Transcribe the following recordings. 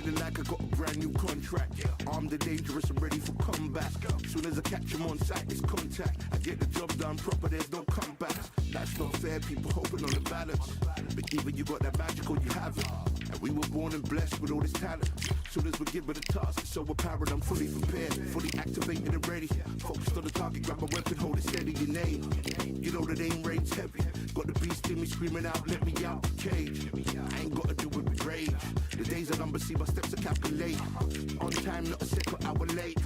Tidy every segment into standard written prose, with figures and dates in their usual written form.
feeling like I got a brand new contract. Armed and dangerous and ready for combat. Soon as I catch him on sight, it's contact. I get the job done proper, there's no comebacks. That's not fair, people hoping on the balance. But either you got that magic or you haven't. And we were born and blessed with all this talent. Soon as we're given a task, it's so apparent I'm fully prepared, fully activated and ready. Focused on the target, grab my weapon, hold it steady, your name. You know that aim rain's heavy. Got the beast in me screaming out, let me out the cage. I ain't gotta do it with rage. The days are numbered, see my steps are calculate. On time, not a second hour late.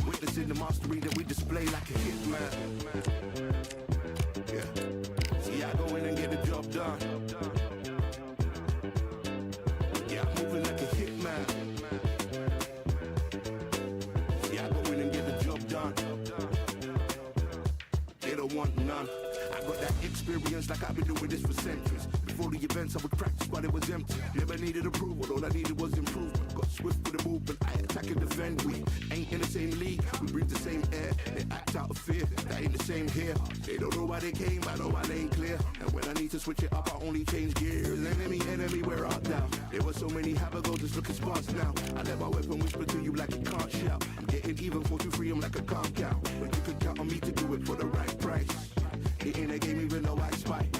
Witnessing the mastery that we display like a hitman. Yeah. See, I go in and get the job done. Yeah, I'm moving like a hitman. See, I go in and get the job done. They don't want none. I got that experience like I've been doing this for centuries. Before the events I would practice while it was empty. Never needed approval, all I needed was improvement. Got swift with the movement, I attack and defend. We ain't in the same league, we breathe the same air. They act out of fear, that ain't the same here. They don't know why they came, I know my lane clear. And when I need to switch it up, I only change gears. Enemy, where art thou? There were so many have-a-go, just looking sparse now. I let my weapon whisper to you like a can't shout. I'm getting even, 4-2-3, I'm like a calm count. But you can count on me to do it for the right price. It ain't a game even though I spite.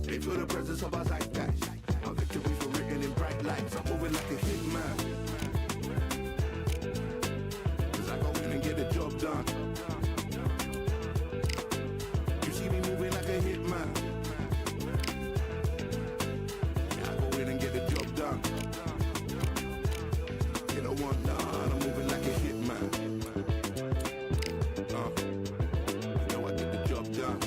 They feel the presence of our zeitgeist. My victories were written in bright lights. I'm moving like a hitman. Cause I go in and get the job done. You see me moving like a hitman. Yeah, I go in and get the job done. You don't want none. I'm moving like a hitman. You know I get the job done.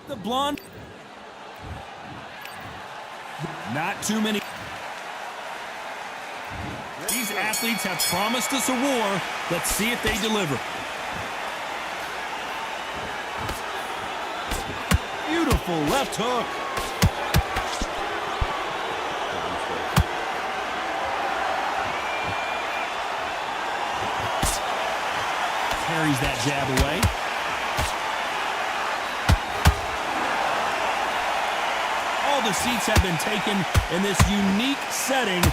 The blonde. Not too many. These athletes have promised us a war. Let's see if they deliver. Beautiful left hook. Carries that jab away. All the seats have been taken in this unique setting.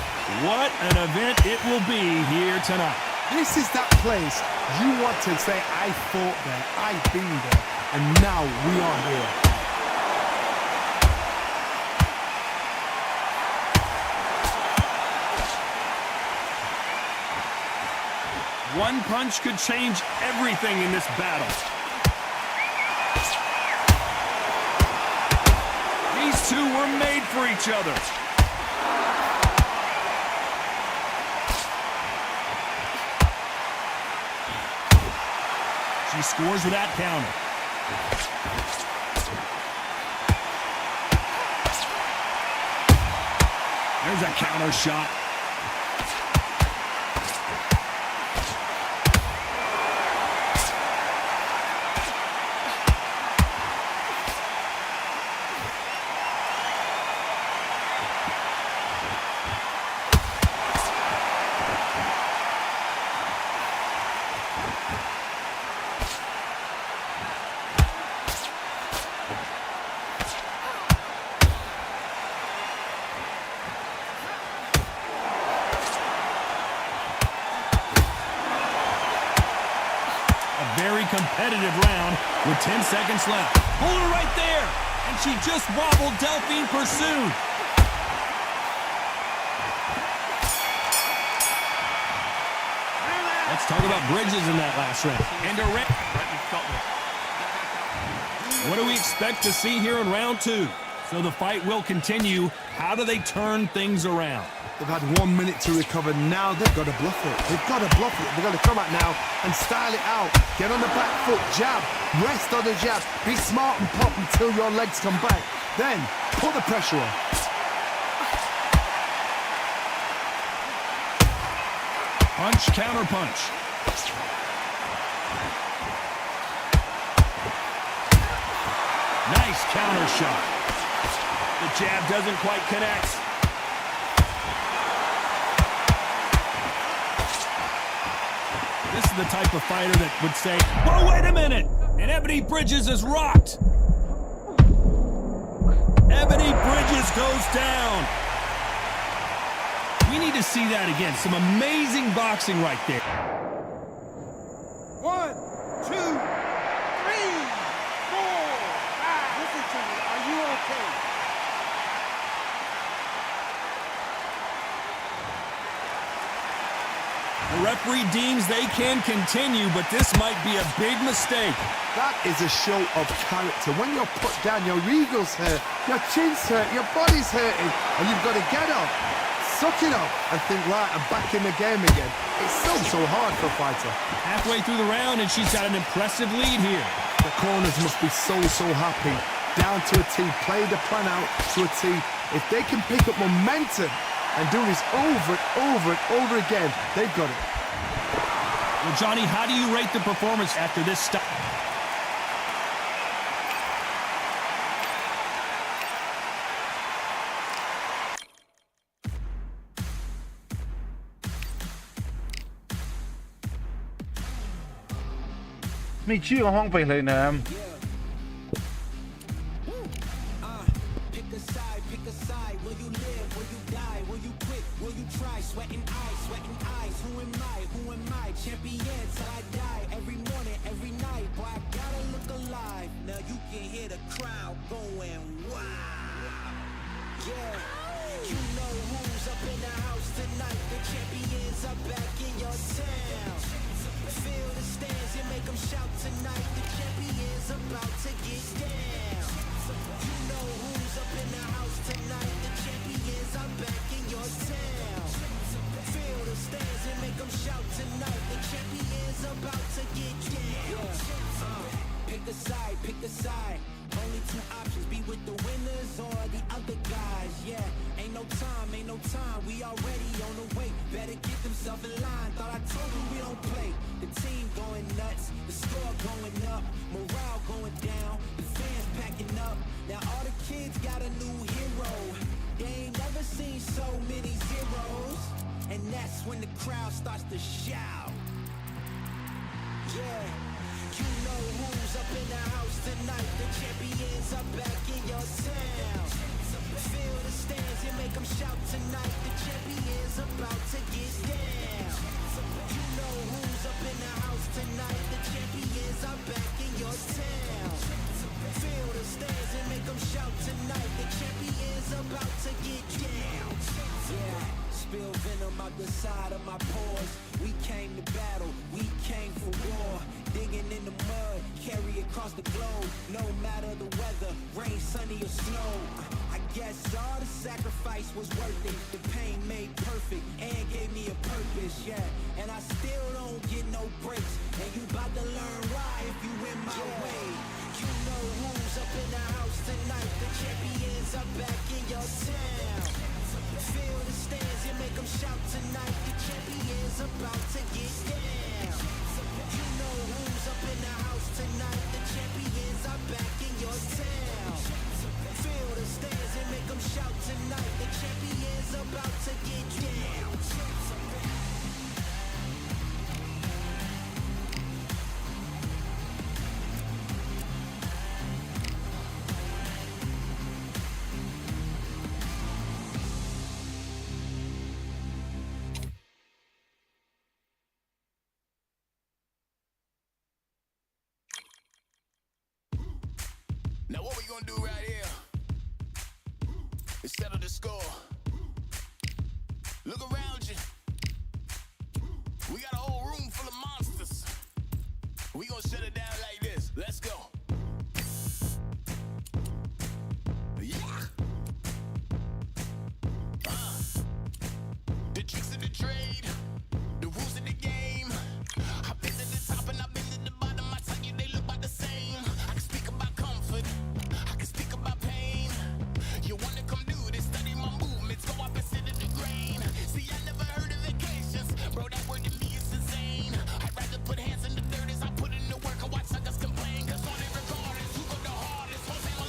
What an event it will be here tonight. This is that place you want to say, I fought there, I've been there, and now we are here. One punch could change everything in this battle. These two were made for each other. She scores with that counter. There's a counter shot. Very competitive round with 10 seconds left. Hold her right there, and she just wobbled Delphine Pursued. Let's talk about Bridges in that last round. And what do we expect to see here in round two? So the fight will continue. How do they turn things around? They've had 1 minute to recover. Now they've got to bluff it. They've got to bluff it. They've got to come out now and style it out. Get on the back foot, jab, rest on the jab. Be smart and pop until your legs come back. Then put the pressure on. Punch, counter punch. Nice counter shot. The jab doesn't quite connect. This is the type of fighter that would say, whoa, wait a minute! And Ebony Bridges is rocked. Ebony Bridges goes down. We need to see that again. Some amazing boxing right there. 1, 2, 3, 4, 5. Listen to me. Are you okay? The referee deems they can continue, but this might be a big mistake. That is a show of character. When you're put down, your ego's hurt, your chin's hurt, your body's hurting, and you've got to get up, suck it up, and think, right, I'm back in the game again. It's so hard for a fighter. Halfway through the round, and she's got an impressive lead here. The corners must be so happy. Down to a T, play the plan out to a T. If they can pick up momentum and do this over and over again, they've got it. Well, Johnny, how do you rate the performance after this stop?มีชื่อห้องไปเลยนะ Pick a side. Will you live? Will you die? Will you quit? Will you try? Sweating eyes. Who am I? Champion till I die. Every morning, every night. Boy, I gotta look alive. Now you can hear the crowd going wow. Yeah, you know who's up in the house tonight. The champions are back in your town. Feel the stands and make them shout tonight. The champions about to get down. You know who's up in the house tonight. The champions are back in your town. Feel the stands and make them shout tonight. The champions about to get down. Pick a side. Only two options, be with the winners or the other guys. Yeah, ain't no time, we already on the way. Better get themselves in line, thought I told you we don't play. The team going nuts, the score going up, morale going down, the fans packing up. Now all the kids got a new hero. They ain't never seen so many zeros. And that's when the crowd starts to shout. Yeah, you know who's up in the house tonight. The champions are back in your town. Feel the stands and make them shout tonight. The champions about to get down. You know who's up in the house tonight. The champions are back in your town. Feel the stands and make them shout tonight. The champions about to get down. Yeah, spill venom out the side of my pores. We came to battle, we came for war. Digging in the mud, carry across the globe. No matter the weather, rain, sunny or snow. I guess all the sacrifice was worth it. The pain made perfect and gave me a purpose, yeah. And I still don't get no breaks. And you bout to learn why if you in my way. You know who's up in the house tonight. The champions are back in your town. Feel the stands and make them shout tonight. The champions about to get down. You know who's up in the house tonight. The champions are back in your town. Feel the stands and make them shout tonight. The champions about to get down. Now what we gonna do right here is settle the score. Look around you. We got a whole room full of monsters. We gonna shut it down like this. Let's go. Yeah. The tricks of the trade, the rules of the game. I've been to the top and I've been to the bottom. I tell you they look about the same. I can speak about comfort, I can speak about pain. You wanna come do this, study my movements, go opposite of the grain. See, I never heard of vacations, bro, that word to me is insane. I'd rather put hands in the dirt as I put in the work and watch suckers complain. Cause on it regardless, who go the hardest, won't say my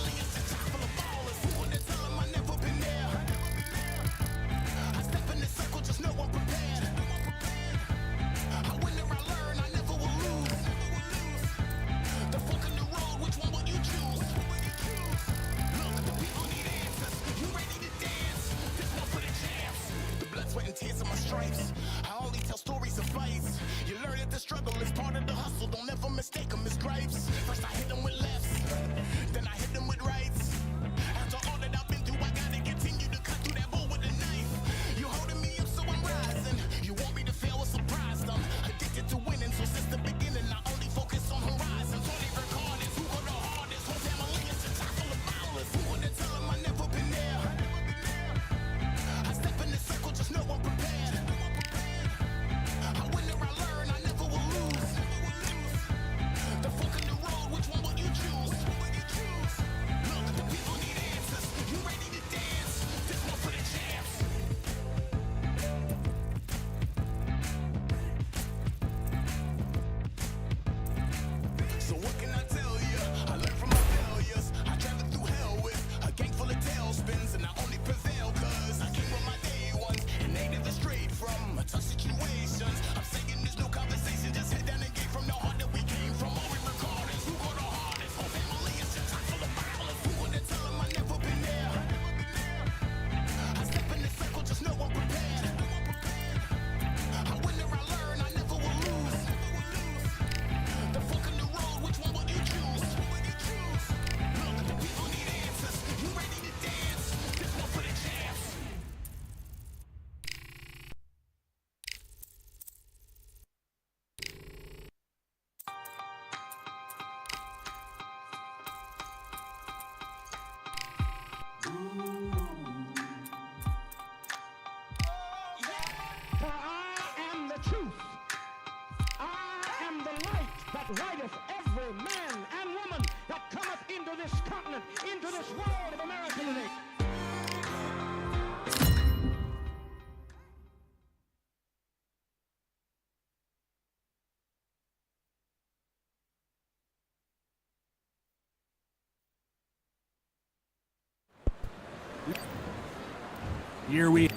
Here we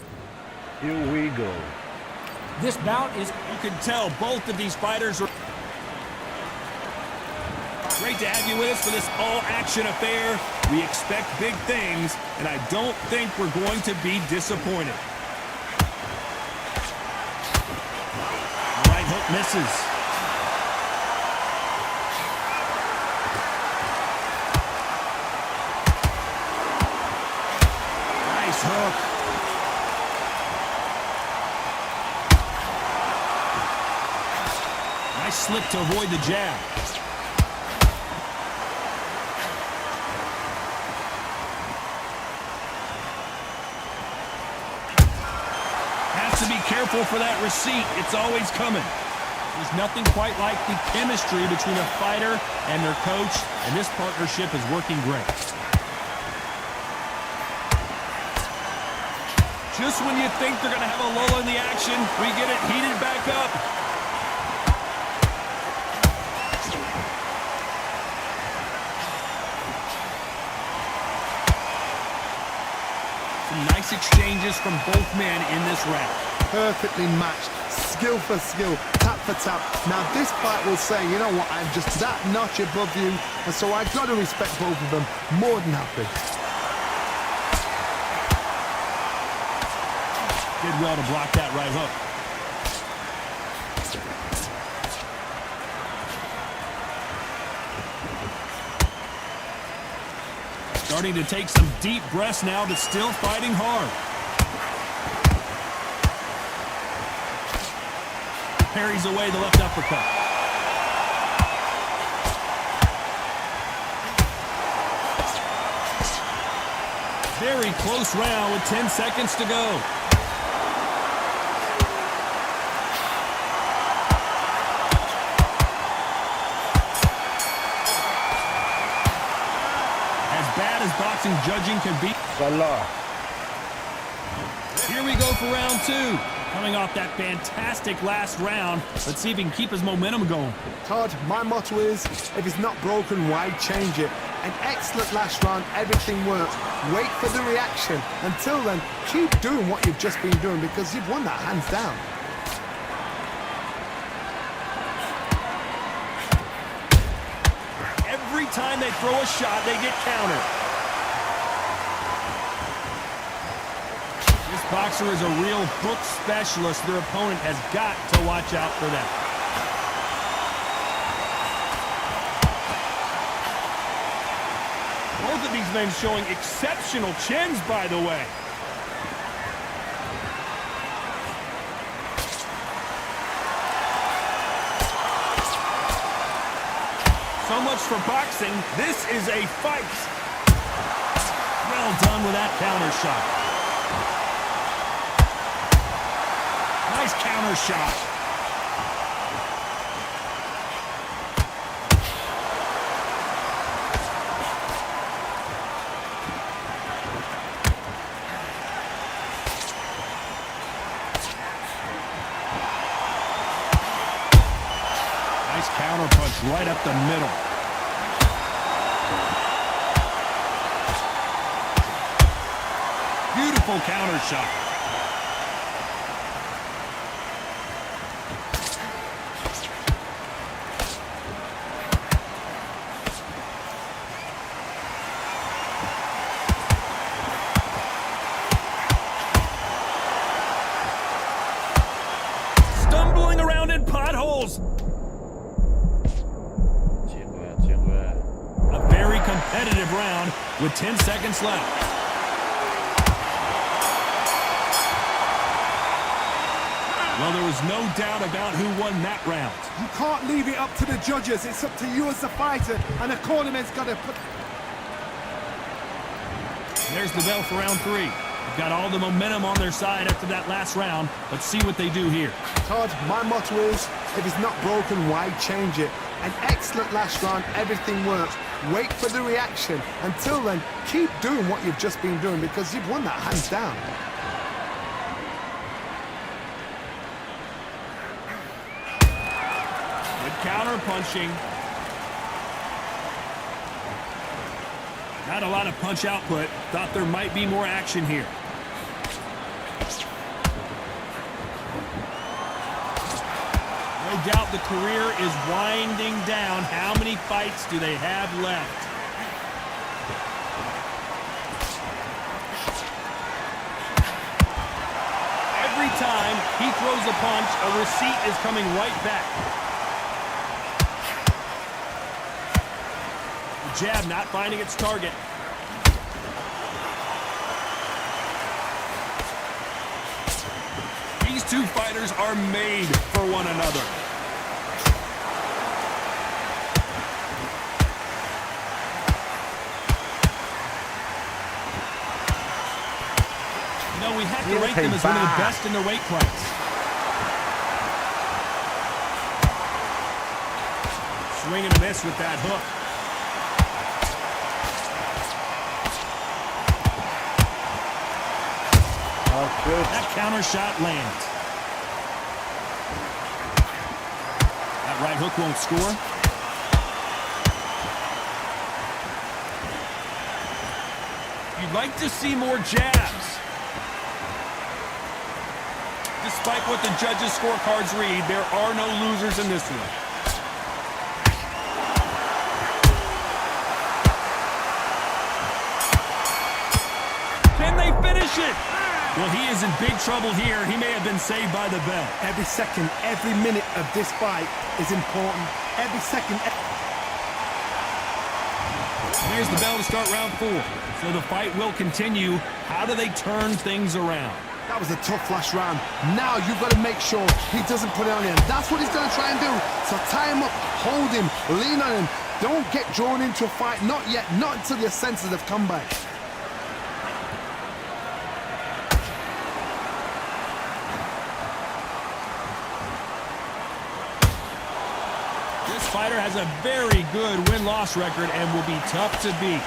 go. This bout is, you can tell both of these fighters are great to have you with us for this all-action affair. We expect big things, and I don't think we're going to be disappointed. Right hook misses. Nice hook. Nice slip to avoid the jab. To be careful for that receipt. It's always coming. There's nothing quite like the chemistry between a fighter and their coach, and this partnership is working great. Just when you think they're going to have a lull in the action, we get it heated back up. Some nice exchanges from both men in this round. Perfectly matched, skill for skill, tap for tap. Now this fight will say, you know what, I'm just that notch above you, and so I've got to respect both of them more than happy. Did well to block that right hook. Starting to take some deep breaths now, but still fighting hard. Parries away the left uppercut. Very close round with 10 seconds to go. As bad as boxing judging can be. Here we go for round two. Coming off that fantastic last round, let's see if he can keep his momentum going. Todd, my motto is, if it's not broken, why change it? An excellent last round, everything works. Wait for the reaction. Until then, keep doing what you've just been doing because you've won that hands down. Every time they throw a shot, they get countered. This boxer is a real hook specialist. Their opponent has got to watch out for that. Both of these men showing exceptional chins, by the way. So much for boxing. This is a fight. Well done with that counter shot. Nice counter shot. Nice counter punch right up the middle. Beautiful counter shot. Stumbling around in potholes. A very competitive round with 10 seconds left. Well, there was no doubt about who won that round. You can't leave it up to the judges. It's up to you as the fighter, and the cornerman's got to put... There's the bell for round three. They've got all the momentum on their side after that last round. Let's see what they do here. Todd, my motto is, if it's not broken, why change it? An excellent last round, everything works. Wait for the reaction. Until then, keep doing what you've just been doing because you've won that hands down. Good counter punching. Not a lot of punch output. Thought there might be more action here. No doubt the career is winding down. How many fights do they have left? Every time he throws a punch, a receipt is coming right back. The jab not finding its target. These two fighters are made for one another. You know, we have to rate them as one of the best in their weight class. Swing and a miss with that hook. That counter shot lands. That right hook won't score. You'd like to see more jabs. Despite what the judges' scorecards read, there are no losers in this one. Can they finish it? Well, he is in big trouble here. He may have been saved by the bell. Every second, every minute of this fight is important. Every second. Here's the bell to start round 4. So the fight will continue. How do they turn things around? That was a tough last round. Now you've got to make sure he doesn't put it on him. That's what he's going to try and do. So tie him up, hold him, lean on him. Don't get drawn into a fight. Not yet. Not until your senses have come back. This fighter has a very good win-loss record and will be tough to beat.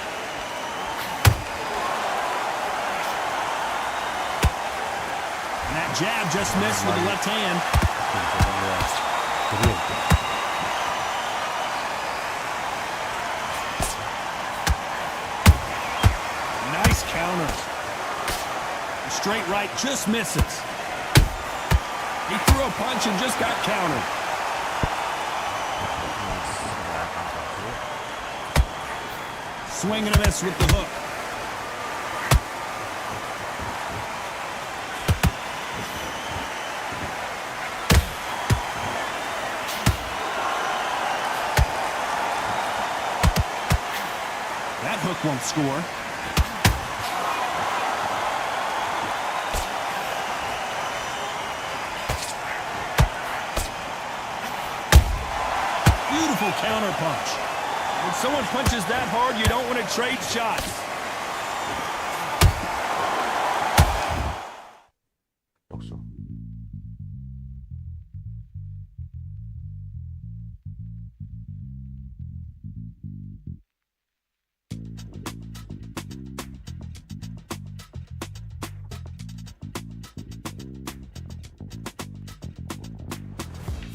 And that jab just missed with the left hand. Nice counter. The straight right just misses. He threw a punch and just got countered. Swing and a miss with the hook. That hook won't score. Beautiful counter punch. When someone punches that hard, you don't want to trade shots.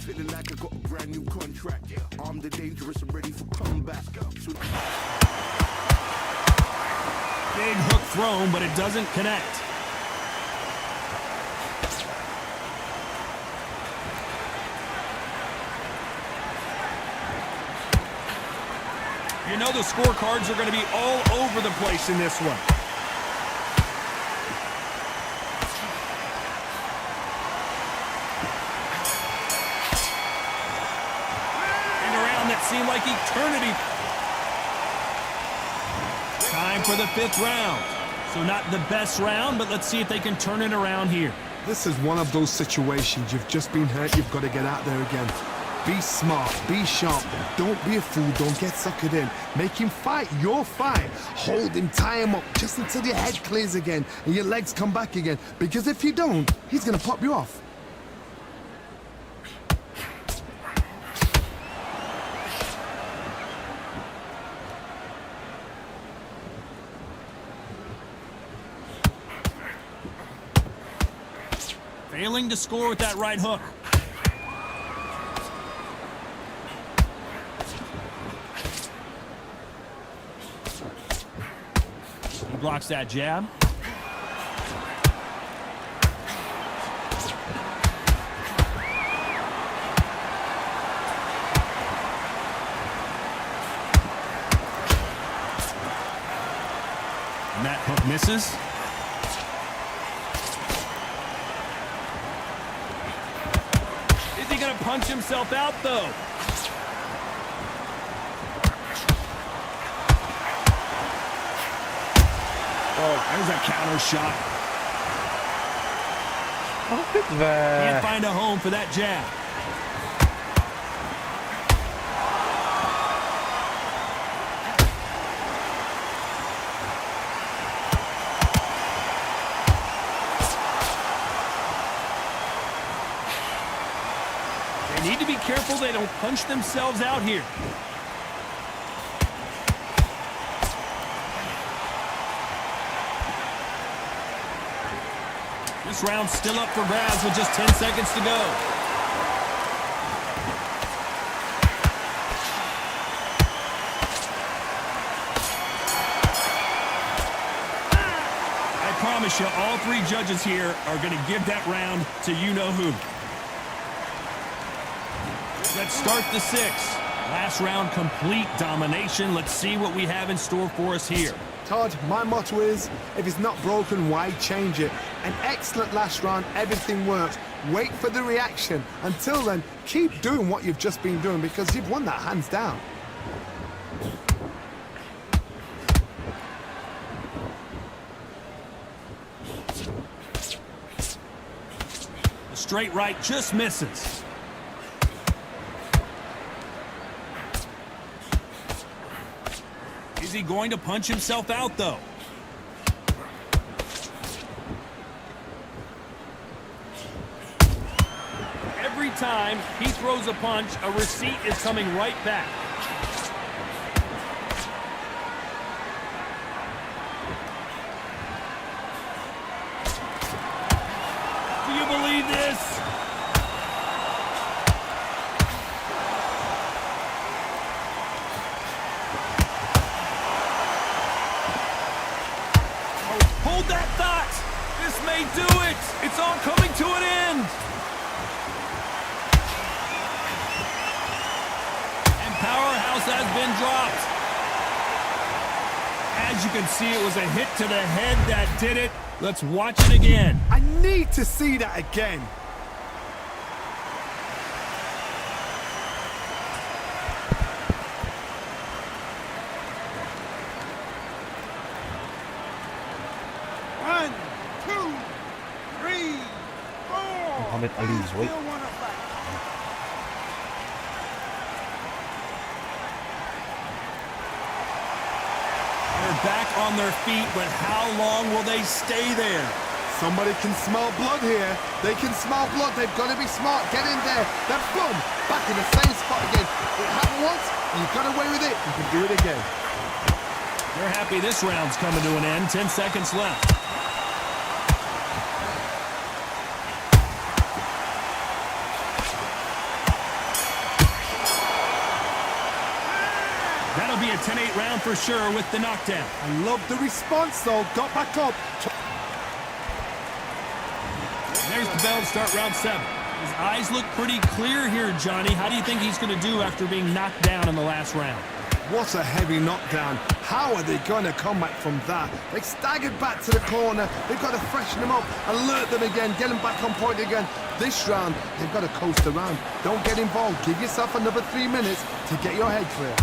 Feeling like I got a brand new contract. Armed and dangerous and ready for comeback. Big hook thrown, but it doesn't connect. You know the scorecards are going to be all over the place in this one. And a round that seemed like eternity. Time for the 5th round. So not the best round, but let's see if they can turn it around here. This is one of those situations. You've just been hurt. You've got to get out there again. Be smart. Be sharp. Don't be a fool. Don't get suckered in. Make him fight your fight. Hold him. Tie him up just until your head clears again and your legs come back again. Because if you don't, he's going to pop you off. Failing to score with that right hook. He blocks that jab. to punch himself out, though. Oh, there's a counter shot. Can't find a home for that jab. They need to be careful they don't punch themselves out here. This round's still up for grabs with just 10 seconds to go. I promise you, all three judges here are going to give that round to you-know-who. Let's start the sixth. Last round, complete domination. Let's see what we have in store for us here. Todd, my motto is, if it's not broken, why change it? An excellent last round, everything works. Wait for the reaction. Until then, keep doing what you've just been doing because you've won that hands down. The straight right just misses. Is he going to punch himself out, though? Every time he throws a punch, a receipt is coming right back. Do you believe this? Hold that thought! This may do it! It's all coming to an end! And powerhouse has been dropped. As you can see, it was a hit to the head that did it. Let's watch it again. I need to see that again. One, two, three, four. Muhammad Ali's weight. Still wanna fight. They're back on their feet, but how long will they stay there? Somebody can smell blood here. They can smell blood. They've got to be smart. Get in there. Then boom, back in the same spot again. It happened once. You got away with it. You can do it again. They're happy this round's coming to an end. 10 seconds left. That'll be a 10-8 round for sure with the knockdown. I love the response, though. Got back up. There's the bell to start round 7. His eyes look pretty clear here, Johnny. How do you think he's going to do after being knocked down in the last round? What a heavy knockdown. How are they going to come back from that? They staggered back to the corner. They've got to freshen them up, alert them again, get them back on point again. This round, they've got to coast around. Don't get involved. Give yourself another 3 minutes to get your head clear.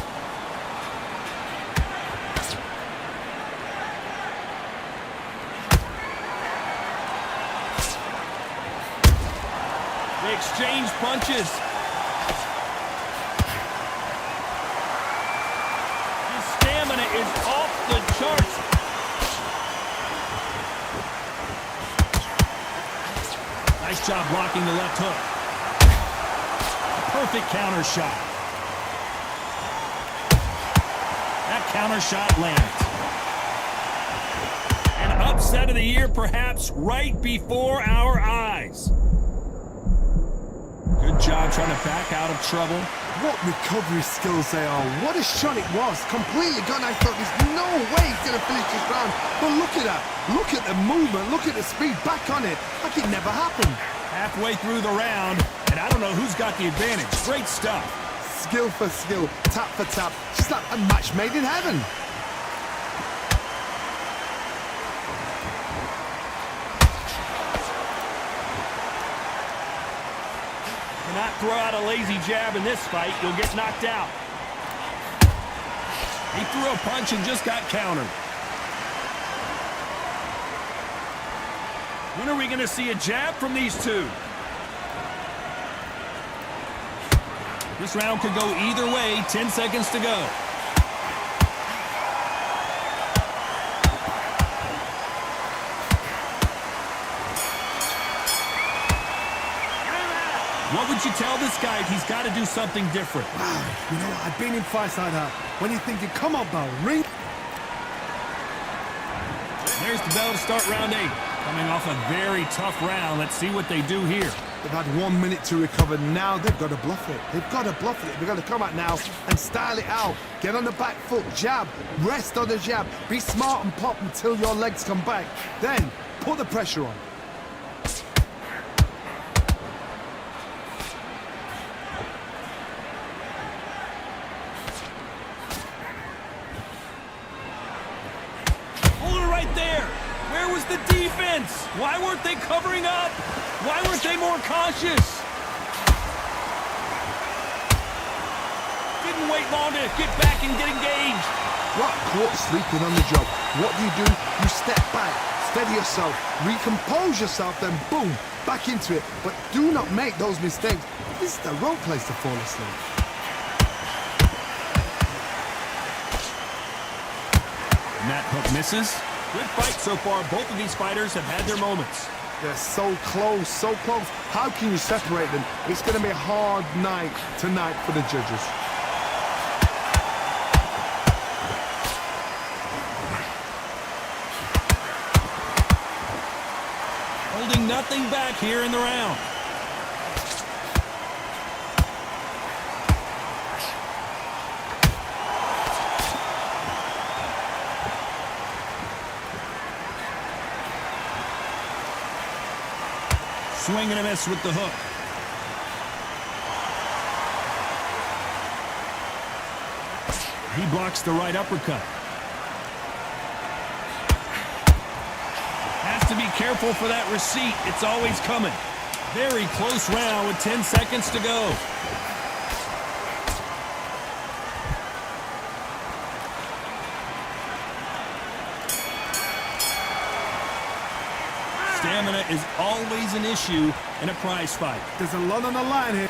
They exchange punches. His stamina is off the charts. Nice job blocking the left hook. Perfect counter shot. That counter shot lands. An upset of the year, perhaps, right before our eyes. Good job trying to back out of trouble. What recovery skills they are. What a shot it was. Completely gone. I thought there's no way he's going to finish this round. But look at that. Look at the movement. Look at the speed. Back on it. Like it never happened. Halfway through the round, and I don't know who's got the advantage. Great stuff. Skill for skill. Tap for tap. Just like a match made in heaven. Cannot throw out a lazy jab in this fight, you'll get knocked out. He threw a punch and just got countered. When are we going to see a jab from these two? This round could go either way. 10 seconds to go. What would you tell this guy if he's got to do something different? Wow, you know what? I've been in fights like that. When you're thinking, come on, Bell, ring. There's the bell to start round 8. Coming off a very tough round. Let's see what they do here. They've had 1 minute to recover. Now they've got to bluff it. They've got to bluff it. They've got to come out now and style it out. Get on the back foot, jab, rest on the jab. Be smart and pop until your legs come back. Then put the pressure on. The defense. Why weren't they covering up? Why weren't they more cautious? Didn't wait long to get back and get engaged. Got caught sleeping on the job. What do? You step back, steady yourself, recompose yourself, then boom, back into it. But do not make those mistakes. This is the wrong place to fall asleep. And that hook misses. Good fight so far. Both of these fighters have had their moments. They're so close, so close. How can you separate them? It's going to be a hard night tonight for the judges. Holding nothing back here in the round. Swing and a miss with the hook. He blocks the right uppercut. Has to be careful for that receipt. It's always coming. Very close round with 10 seconds to go. Stamina is always an issue in a prize fight. There's a lot on the line here.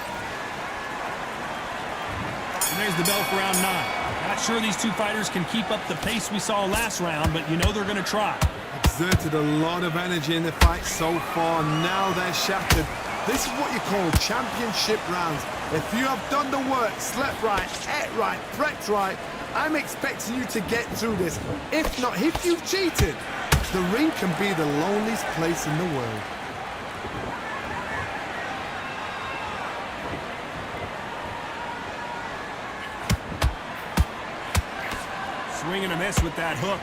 And there's the bell for round 9. Not sure these two fighters can keep up the pace we saw last round, but you know they're going to try. Exerted a lot of energy in the fight so far. Now they're shattered. This is what you call championship rounds. If you have done the work, slept right, ate right, prepped right, I'm expecting you to get through this. If not, if you've cheated, the ring can be the loneliest place in the world. Swing and a miss with that hook.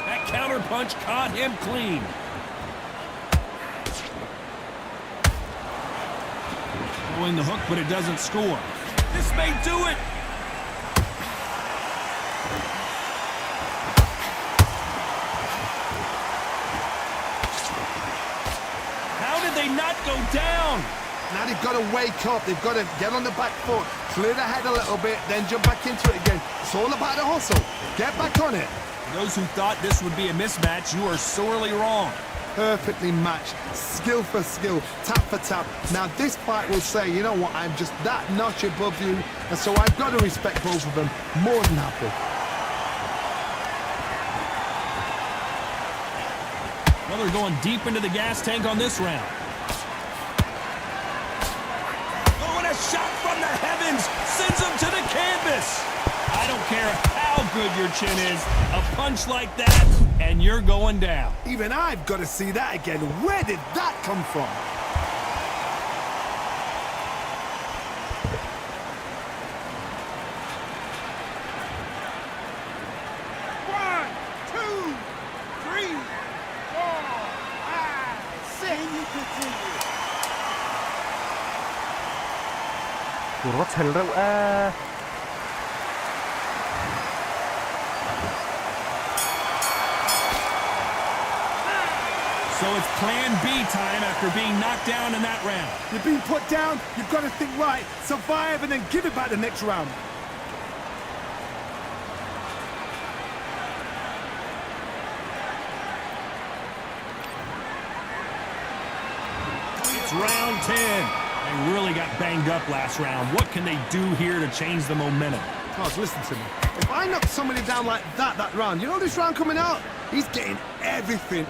That counter punch caught him clean. Throwing the hook, but it doesn't score. This may do it. How did they not go down? Now they've got to wake up. They've got to get on the back foot, clear the head a little bit, then jump back into it again. It's all about the hustle. Get back on it. Those who thought this would be a mismatch, you are sorely wrong. Perfectly matched, skill for skill, tap for tap. Now this fight will say, you know what, I'm just that notch above you, and so I've got to respect both of them more than happy. Well, they're going deep into the gas tank on this round. Oh, and a shot from the heavens sends him to the canvas. I don't care how good your chin is, a punch like that, and you're going down. Even I've got to see that again. Where did that come from? One, two, three, four, five, six. And you continue. Kurva teller So it's plan B time after being knocked down in that round. You're being put down, you've got to think right, survive and then give it back the next round. It's round 10. They really got banged up last round. What can they do here to change the momentum? Cos, listen to me. If I knock somebody down like that round, you know this round coming out? He's getting everything,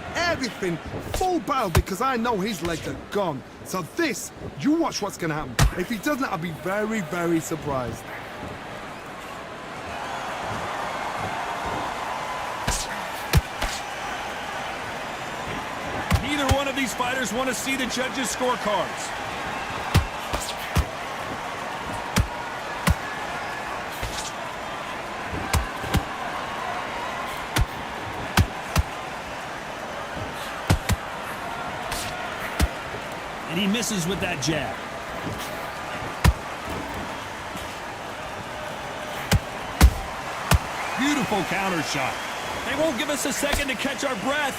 full barrel because I know his legs are gone. So this, you watch what's going to happen. If he doesn't, I'll be very, very surprised. Neither one of these fighters want to see the judges' scorecards. And he misses with that jab. Beautiful counter shot. They won't give us a second to catch our breath.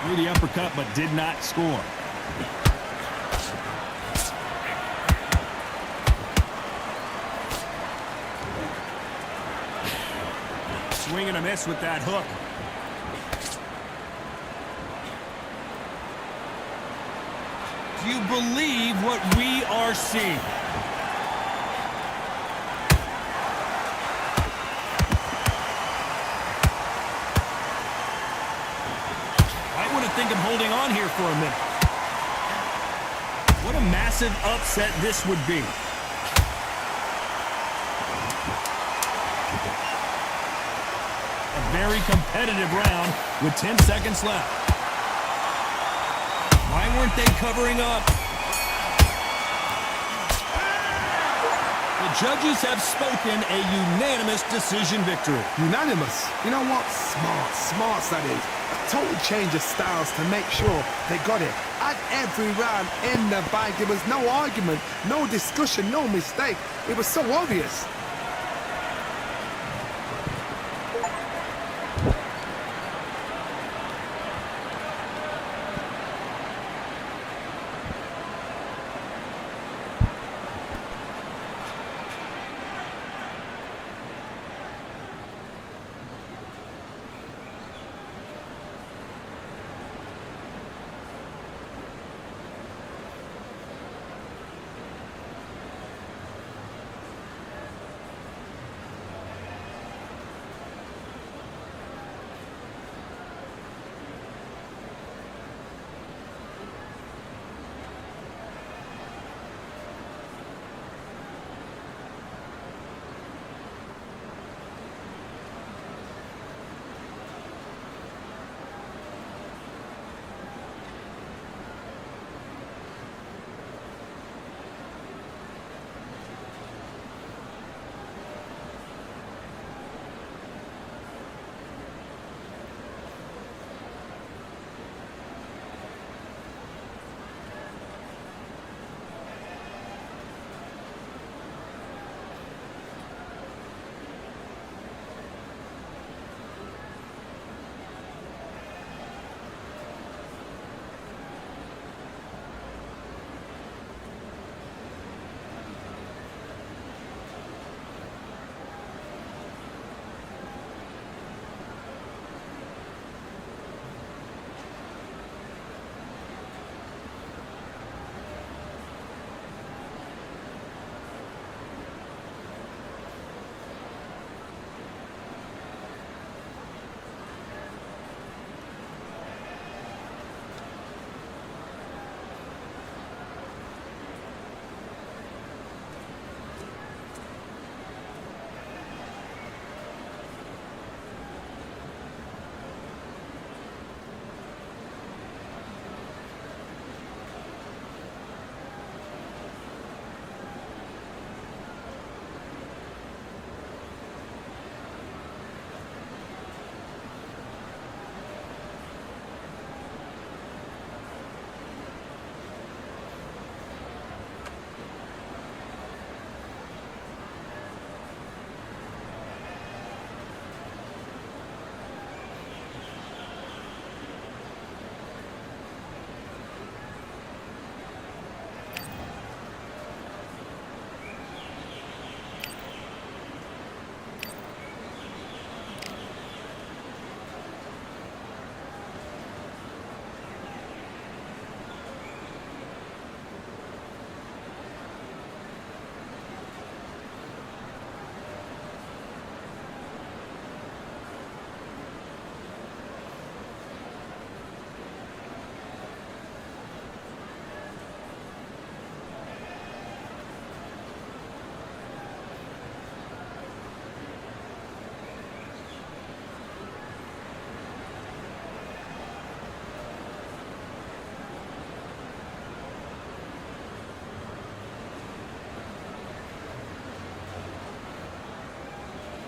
Threw the uppercut, but did not score. Swing and a miss with that hook. Do you believe what we are seeing? I want to think I'm holding on here for a minute. What a massive upset this would be. Very competitive round with 10 seconds left. Why weren't they covering up? The judges have spoken, a unanimous decision victory. Unanimous? You know what? Smart that is. A total change of styles to make sure they got it. At every round in the bag, there was no argument, no discussion, no mistake. It was so obvious.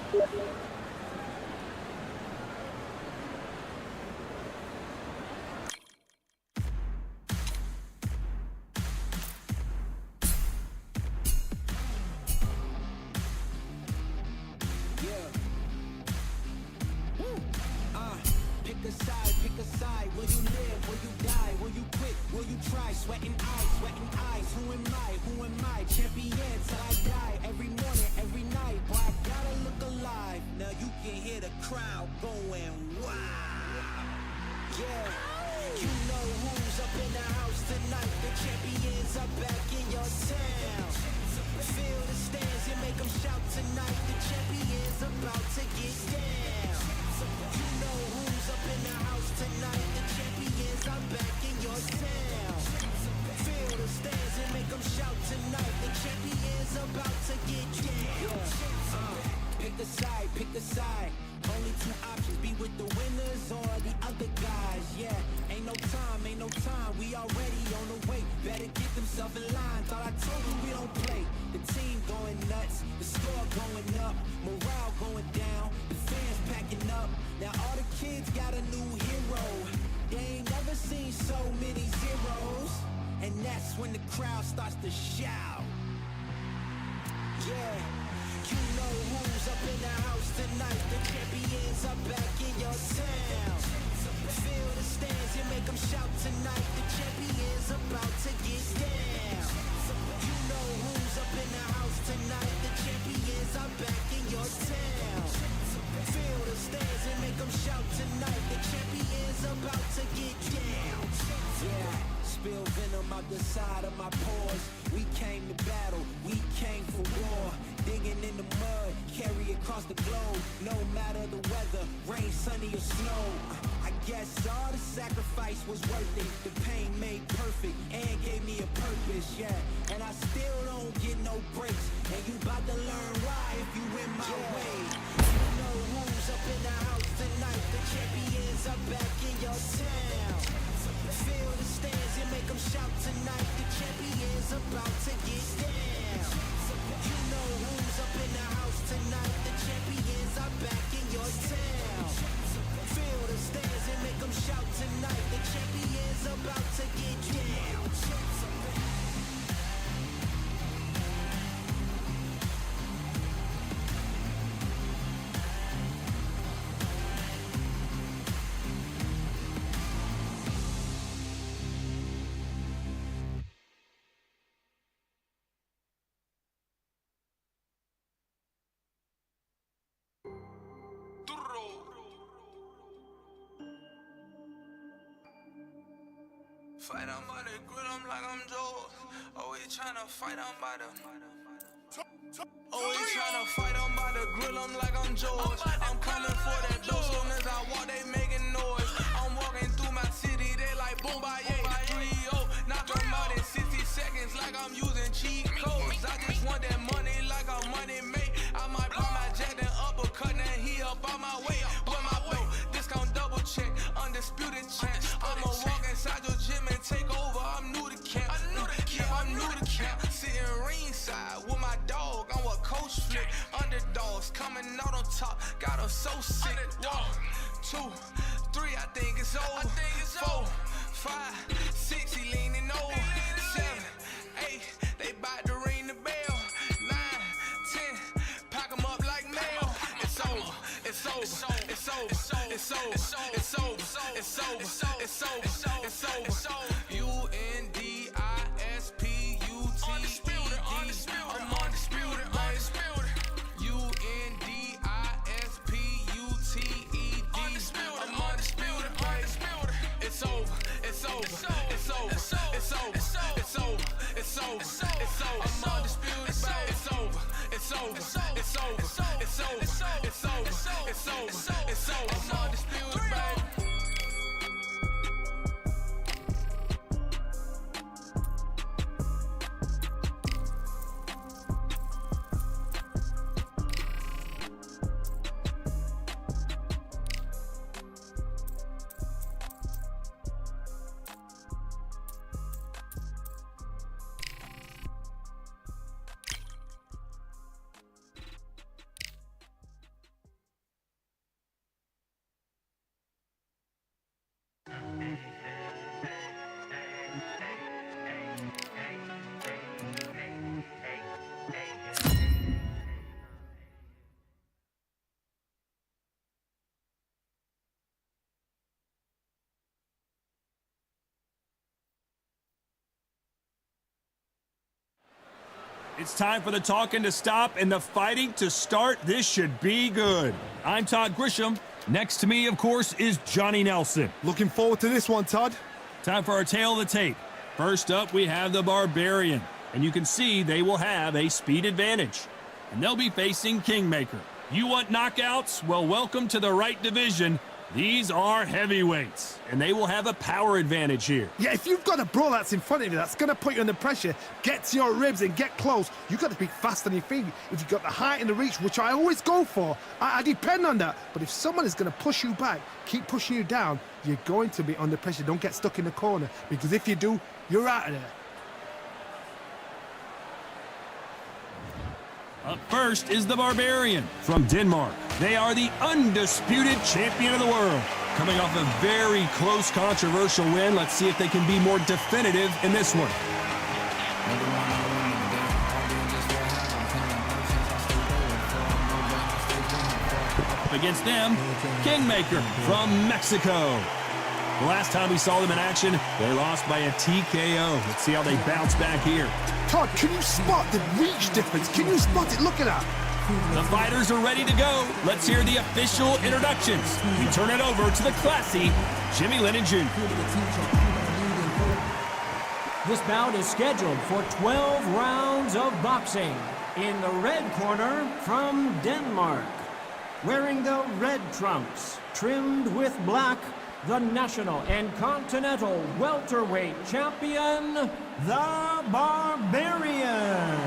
Pick a side. Will you live? Will you die? Will you quit? Will you try? Sweating eyes. Who am I? Champion till I die. Every morning, every night. Boy, I gotta look alive. Now you can hear the crowd going wow. Yeah, you know who's up in the house tonight. The champions are back in your town. Feel the stands and make them shout tonight. The champions about to get down. You know who's up in the house tonight. The champions are back in your town. Feel the stands and make them shout tonight. The champions about to get down. Pick a side. Only two options, be with the winners or the other guys. Yeah, ain't no time. We already on the way. Better get themselves in line. Thought I told you we don't play. The team going nuts, the score going up, morale going down, the fans packing up. Now all the kids got a new hero. They ain't never seen so many zeros. And that's when the crowd starts to shout. Yeah, you know who's up in the house tonight. The champions are back in your town. Feel the stands and make them shout tonight. The champions about to get down. You know who's up in the house tonight. The champions are back in your town. Feel the stands and make them shout tonight. The champions about to get down. Yeah, spill venom out the side of my pores. We came to battle, we came for war. Digging in the mud, carry across the globe. No matter the weather, rain, sunny or snow. I guess all the sacrifice was worth it. The pain made perfect and gave me a purpose, yeah. And I still don't get no breaks. And you bout to learn why if you in my way. You know who's up in the house tonight. The champions are back in your town. Feel the stands and make them shout tonight. The champions about to get down. You know who's up in the house tonight. The champions are back in your town. Feel the stands and make them shout tonight. The champions about to get down. Fight, I'm by the grill, I'm like I'm Joe. Always tryna fight, I'm by the. Always tryna fight, I'm by the grill, I'm like I'm George. I'm coming for that dough, soon as I walk, they making noise. I'm walking through my city, they like boom, by 3-0. Knock them out in 60 seconds, like I'm using cheat codes. I just want that money, like I'm money made. I might pop my jack, then uppercut, and he up on my way. With my belt, discount double check, undisputed champ. I'ma walk inside your gym and take over. I'm new to camp. I'm new to camp. Sitting ringside with my dog. I'm what coach flip. Underdogs coming out on top. Got us so sick. 1, 2, 3. I think it's over. 4, 5, 6. He leaning over. 7, 8. They bout to ring the bell. 9, 10. Pack 'em up like mail. It's over. It's over. It's over. It's over. It's over. It's over. It's over. It's over. UNDISPUTED. I'm undisputed. UNDISPUTED. I'm undisputed. It's over. It's over. It's over. It's over. It's over. It's over. It's over. I'm undisputed. It's over. It's over. It's over. It's over. It's over. It's over. It's over. I'm undisputed, baby. It's time for the talking to stop and the fighting to start. This should be good. I'm Todd Grisham. Next to me, of course, is Johnny Nelson. Looking forward to this one, Todd. Time for our tail of the tape. First up, we have the Barbarian. And you can see they will have a speed advantage. And they'll be facing Kingmaker. You want knockouts? Well, welcome to the right division. These are heavyweights, and they will have a power advantage here. Yeah, if you've got a brawl that's in front of you, that's going to put you under pressure, get to your ribs and get close, you've got to be fast on your feet. If you've got the height and the reach, which I always go for, I depend on that. But if someone is going to push you back, keep pushing you down, you're going to be under pressure. Don't get stuck in the corner, because if you do, you're out of there. Up first is the Barbarian from Denmark. They are the undisputed champion of the world. Coming off a very close, controversial win, let's see if they can be more definitive in this one. Up against them, Kingmaker from Mexico. The last time we saw them in action, they lost by a TKO. Let's see how they bounce back here. Todd, can you spot the reach difference? Can you spot it? Look at that. The fighters are ready to go. Let's hear the official introductions. We turn it over to the classy Jimmy Lennon Jr. This bout is scheduled for 12 rounds of boxing. In the red corner from Denmark, wearing the red trunks, trimmed with black, the national and continental welterweight champion, the Barbarian.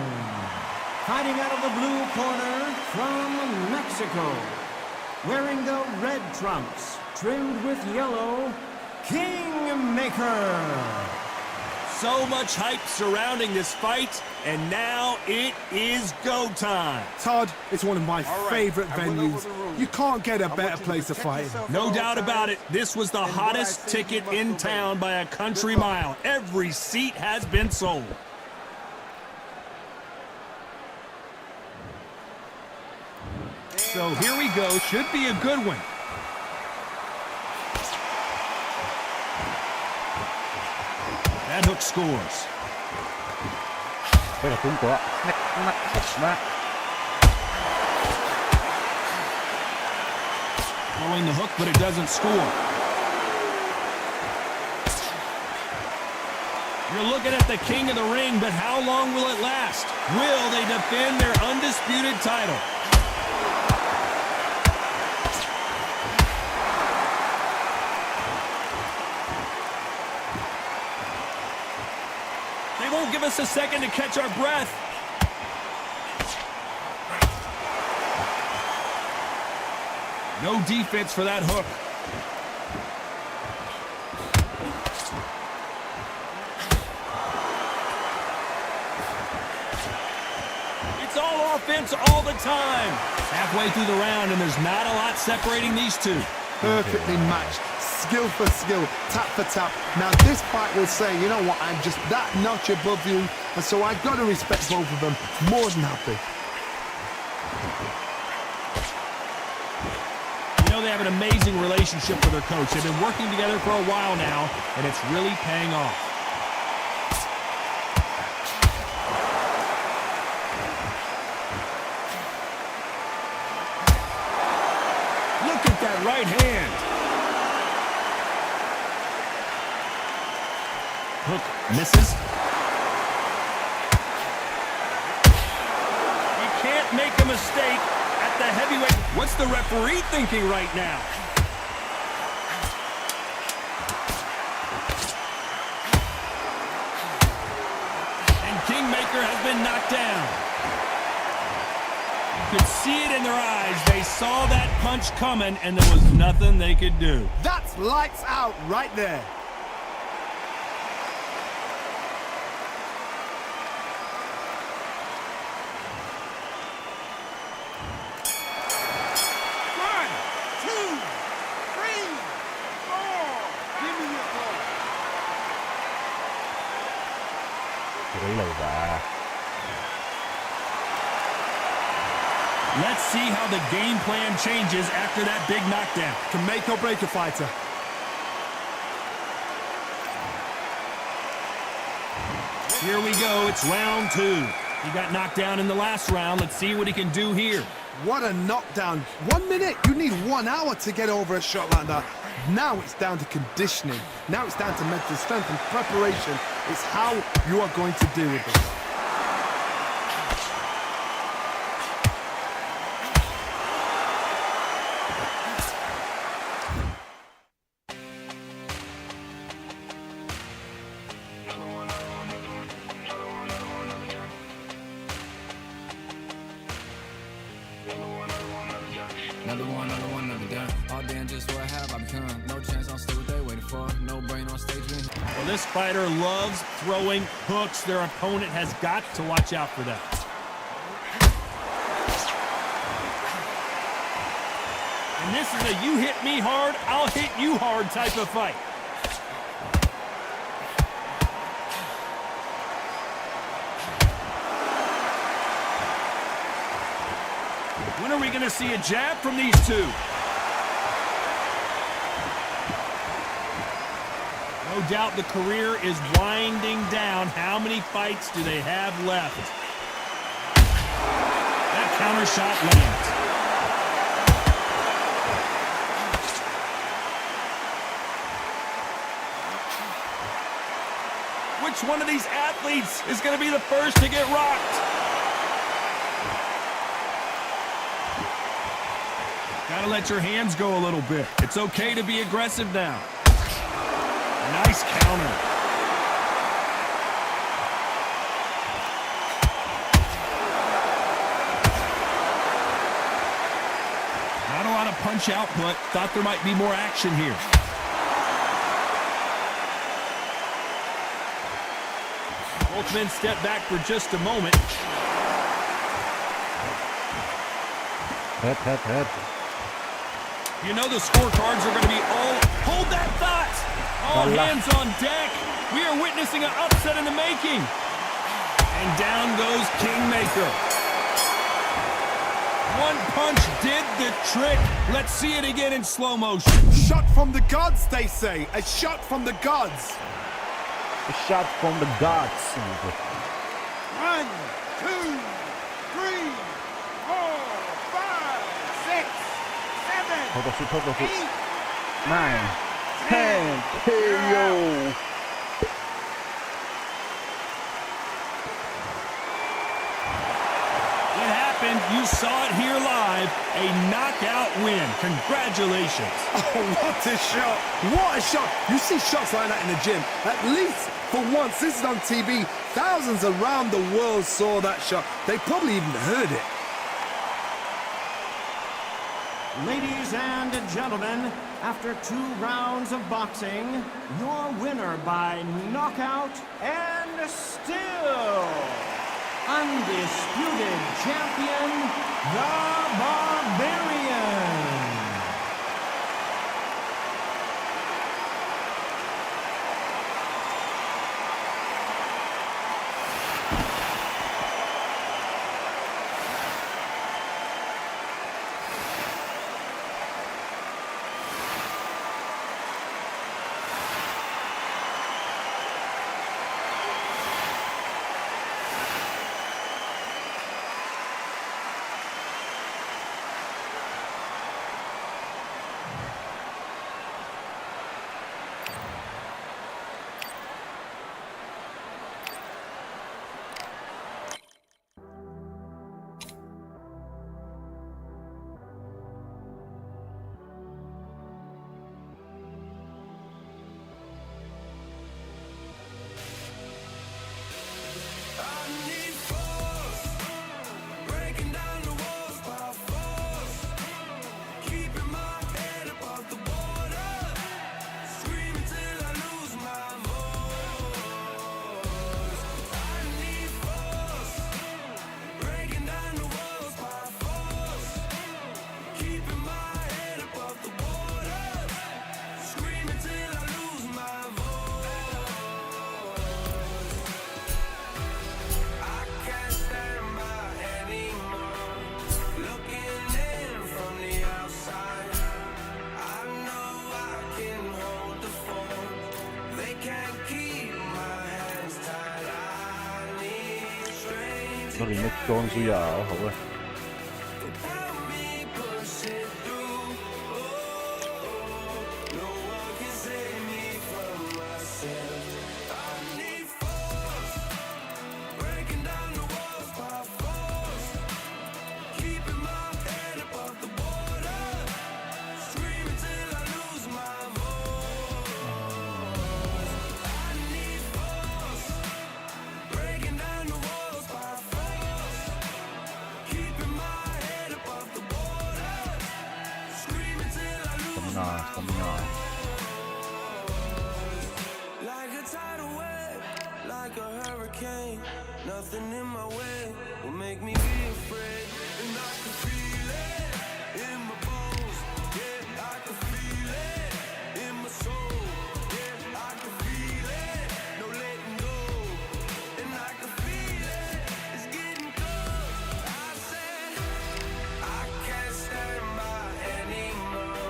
Fighting out of the blue corner from Mexico, wearing the red trunks, trimmed with yellow, Kingmaker. So much hype surrounding this fight, and now it is go time. Todd, it's one of my favorite venues. You can't get a better place to fight. No doubt about it, this was the hottest ticket in town by a country mile. Every seat has been sold. So here we go, should be a good one. That hook scores. Đây là cũng có mắt smart. Throwing the hook, but it doesn't score. You're looking at the king of the ring, but how long will it last? Will they defend their undisputed title? Won't give us a second to catch our breath. No defense for that hook. It's all offense all the time. Halfway through the round, and there's not a lot separating these two. Perfectly matched. Skill for skill, tap for tap. Now this fight will say, you know what, I'm just that notch above you, and so I've got to respect both of them. More than happy. You know, they have an amazing relationship with their coach. They've been working together for a while now, and it's really paying off. Look at that right hand. Hook misses. You can't make a mistake at the heavyweight. What's the referee thinking right now? And Kingmaker has been knocked down. You could see it in their eyes. They saw that punch coming, and there was nothing they could do. That's lights out right there. Let's see how the game plan changes after that big knockdown. Can make or break a fighter. Here we go. It's round two. He got knocked down in the last round. Let's see what he can do here. What a knockdown. 1 minute, you need 1 hour to get over a shot like that. Now it's down to conditioning. Now it's down to mental strength and preparation. It's how you are going to deal with this. Another one, never done. All day and just what have I become? No chance, I'll stay what they waiting for. No brain on stage. Well, this fighter loves throwing hooks. Their opponent has got to watch out for that. And this is a you hit me hard, I'll hit you hard type of fight. When are we going to see a jab from these two? No doubt the career is winding down. How many fights do they have left? That counter shot lands. Which one of these athletes is going to be the first to get rocked? Gotta let your hands go a little bit. It's okay to be aggressive now. Nice counter. Not a lot of punch output. Thought there might be more action here. Both men step back for just a moment. Head. You know the scorecards are going to be all... Hold that thought! All hands on deck. We are witnessing an upset in the making. And down goes Kingmaker. One punch did the trick. Let's see it again in slow motion. Shot from the gods, they say. A shot from the gods. A shot from the gods. 1, 2, 3, 4, 5, 6, 7, 8, 9, 10, KO. It happened. You saw it here live. A knockout win. Congratulations. Oh, what a shot. What a shot. You see shots like that in the gym. At least for once, this is on TV. Thousands around the world saw that shot. They probably even heard it. Ladies and gentlemen, after 2 rounds of boxing, your winner by knockout and still undisputed champion, the Barbarian. 소리 좋은 수야. 하고. stamina. Like a tidal wave, like a hurricane. Nothing in my way will make me be afraid. And I can feel it in my bones. Yeah, I can feel it in my soul. Yeah, I can feel it, no letting go. And I can feel it, it's getting close. I said I can't stand by anymore.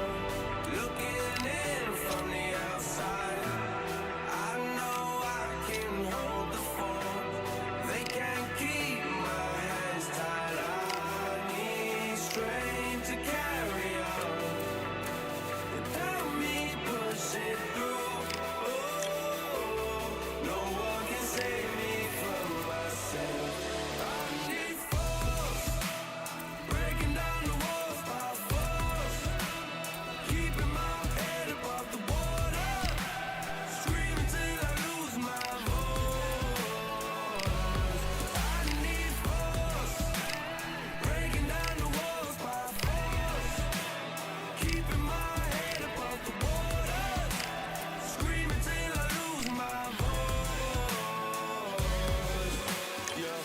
Looking in from the outside, I know I can hold the phone. They can't keep my hands tied. I need strength to carry on without me pushing through. Oh, no one can save me from myself. I need force, breaking down the walls by force, keeping my head above the water, screaming till I lose my voice. I need force, breaking down the walls by force, keeping my head above the water, screaming till I lose my voice. Yeah.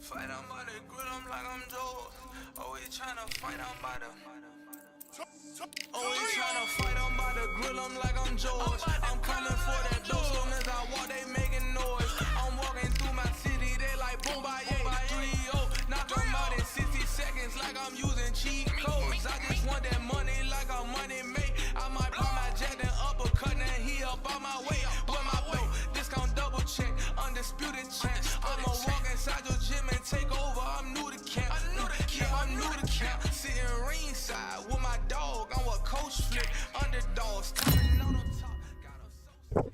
Fight on by the grill, I'm like I'm Joe. Always tryna fight on by the. Always tryna fight on by the grill, I'm like I'm George. I'm coming for that dough, soon as I walk, they making noise. I'm walking through my city, they like boom, bye, 3-0. Knock them out in 60 seconds, like I'm using cheat codes. I just want that money, like I'm money made. I might pop my jack, then uppercut, then he up on my way. With my belt, discount double check, undisputed champ. I'ma walk inside your gym and take over. I'm new to camp. Yeah, I'm new to camp. Sitting ringside with my dog. I'm what coach flip. Underdogs. Telling no talk. Got 'em so.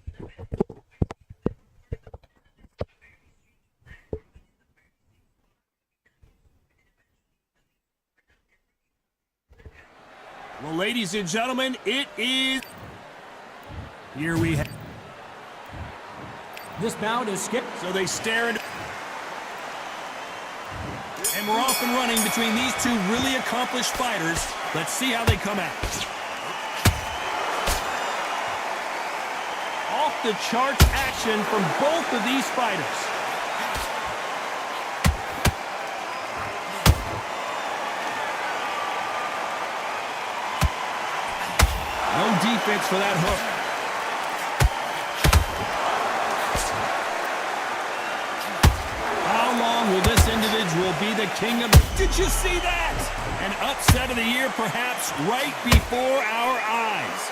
Well, ladies and gentlemen, it is. Here we have. This bout is skipped. So they stare into. And we're off and running between these two really accomplished fighters. Let's see how they come out. Off the charts action from both of these fighters. No defense for that hook. How long will this individual be the king of... Did you see that? An upset of the year, perhaps, right before our eyes.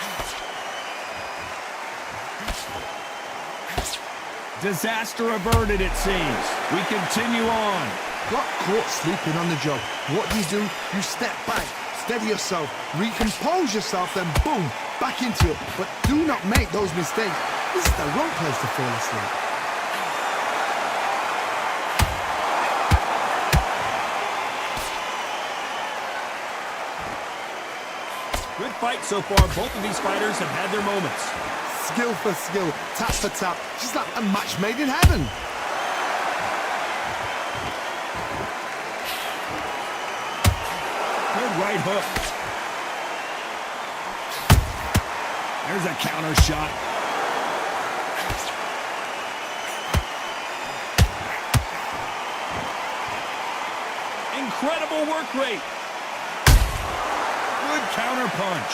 Disaster averted, it seems. We continue on. Got caught sleeping on the job. What do? You step back, steady yourself, recompose yourself, then boom, back into it. But do not make those mistakes. This is the wrong place to fall asleep. Good fight so far. Both of these fighters have had their moments. Skill for skill, tap for tap. Just like a match made in heaven. Good right hook. There's a counter shot. Incredible work rate. Good counter punch.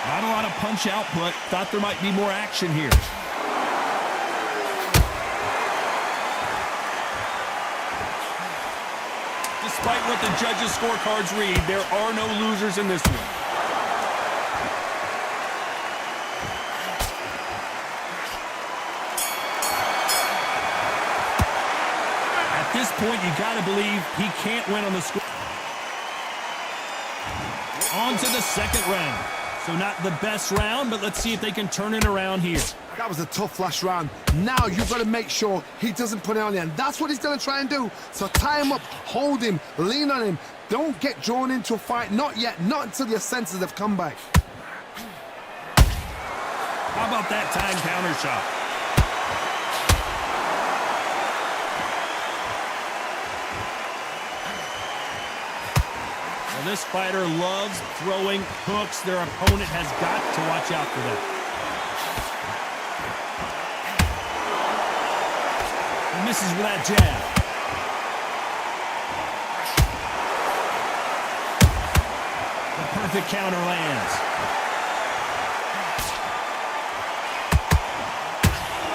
Not a lot of punch output. Thought there might be more action here. despite what the judges' scorecards read, there are no losers in this one. At this point, you got to believe he can't win on the score. On to the second round. So not the best round, but let's see if they can turn it around here. That was a tough last round. Now you've got to make sure he doesn't put it on you, and that's what he's going to try and do. So tie him up, hold him, lean on him. Don't get drawn into a fight. Not yet. Not until your senses have come back. How about that time counter shot? Well, this fighter loves throwing hooks. Their opponent has got to watch out for that. He misses with that jab. The perfect counter lands.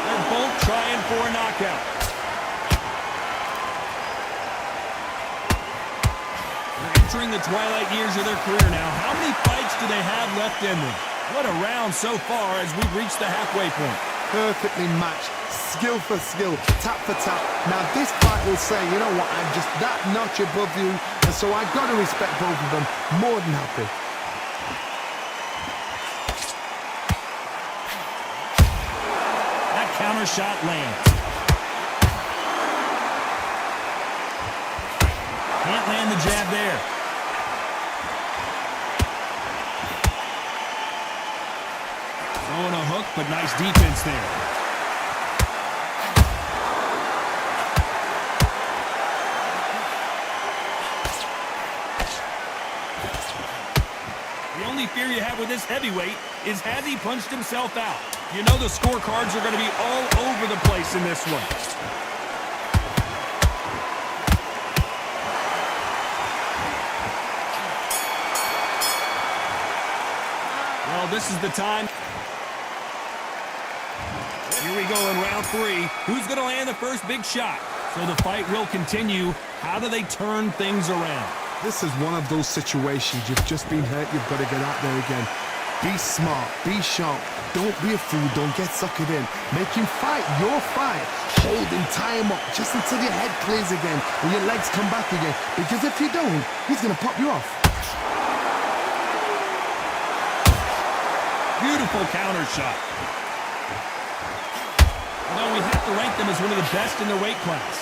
They're both trying for a knockout. They're entering the twilight years of their career now. How many fights do they have left in them? What a round so far as we've reached the halfway point. Perfectly matched, skill for skill, tap for tap. Now this fight will say, you know what, I'm just that notch above you, and so I've got to respect both of them. More than happy. That counter shot lands. Can't land the jab there. Throwing a hook, but nice defense there. The only fear you have with this heavyweight is has he punched himself out? You know the scorecards are going to be all over the place in this one. Well, this is the time. Here we go in round 3. Who's going to land the first big shot? So the fight will continue. How do they turn things around? This is one of those situations. You've just been hurt. You've got to get out there again. Be smart. Be sharp. Don't be a fool. Don't get suckered in. Make him fight your fight. Hold him, tie him up, just until your head clears again and your legs come back again. Because if you don't, he's going to pop you off. Beautiful counter shot. You know, we have to rank them as one of the best in their weight class.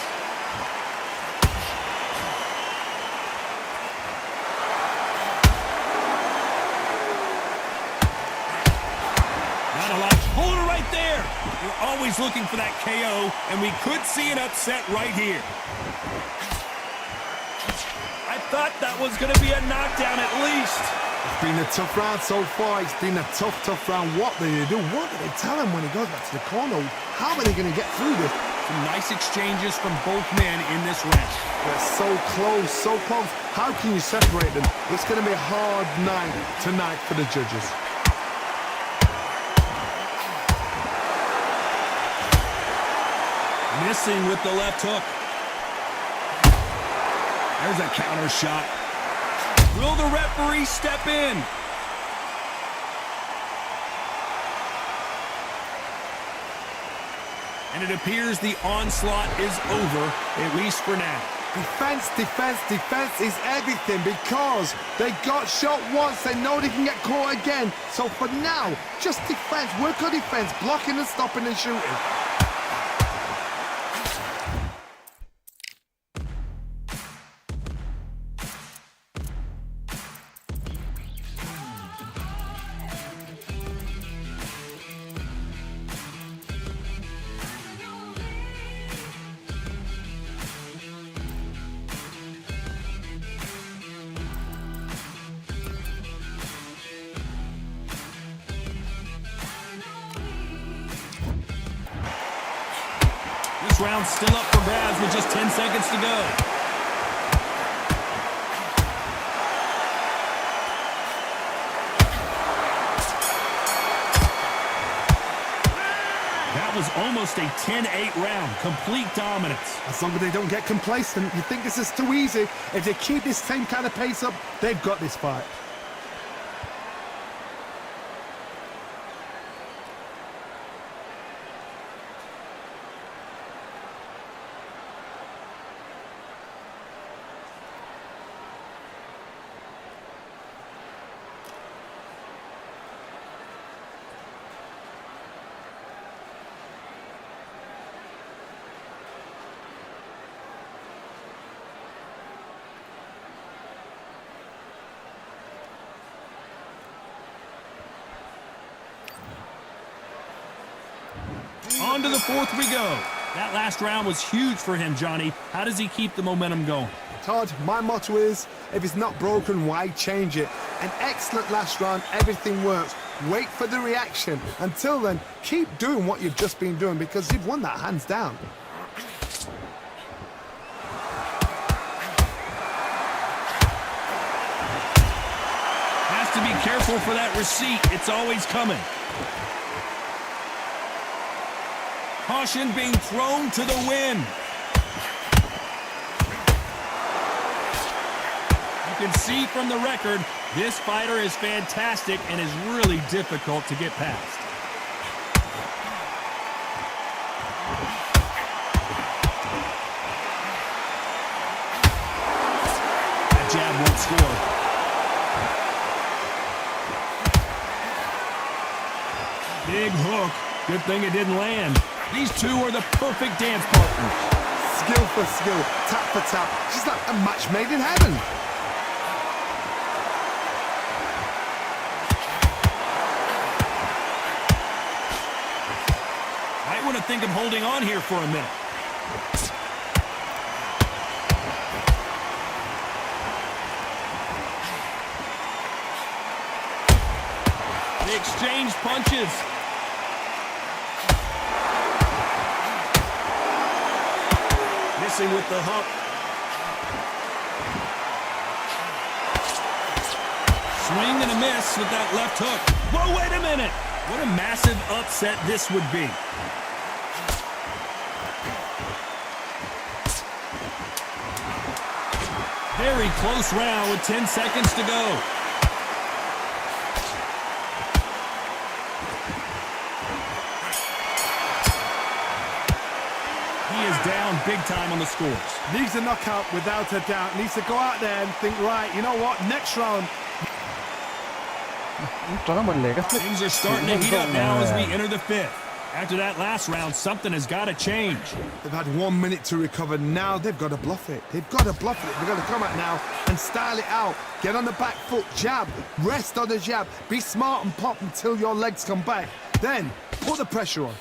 Not a lot. Hold it right there. You're always looking for that KO, and we could see an upset right here. I thought that was going to be a knockdown at least. It's been a tough round so far. It's been a tough round. What do they do? What do they tell him when he goes back to the corner? How are they going to get through this? Some nice exchanges from both men in this round. They're so close, so close. How can you separate them? It's going to be a hard night tonight for the judges. Missing with the left hook. There's a counter shot. Will the referee step in? And it appears the onslaught is over, at least for now. Defense, defense, defense is everything because they got shot once. They know they can get caught again. So for now, just defense. Work on defense, blocking and stopping and shooting. This round's still up for grabs with just 10 seconds to go. That was almost a 10-8 round. Complete dominance. As long as they don't get complacent, you think this is too easy. If they keep this same kind of pace up, they've got this fight. On to the fourth we go. That last round was huge for him, Johnny. How does he keep the momentum going? Todd, my motto is, if it's not broken, why change it? An excellent last round, everything works. Wait for the reaction. Until then, keep doing what you've just been doing because you've won that hands down. Has to be careful for that receipt. It's always coming. Caution being thrown to the wind. You can see from the record, this fighter is fantastic and is really difficult to get past. That jab won't score. Big hook. Good thing it didn't land. These two are the perfect dance partners. Skill for skill, tap for tap. Just like a match made in heaven. Might want to think of holding on here for a minute. They exchange punches. Missing with the hook. Swing and a miss with that left hook. Whoa, wait a minute. What a massive upset this would be. Very close round with 10 seconds to go. He is down big time on the scores. Needs a knockout without a doubt. Needs to go out there and think, right, you know what, next round. Things are starting to heat up now as we enter the fifth. After that last round, something has got to change. They've had 1 minute to recover. Now they've got to bluff it. They've got to bluff it. They've got to come out now and style it out. Get on the back foot, jab, rest on the jab. Be smart and pop until your legs come back. Then put the pressure on.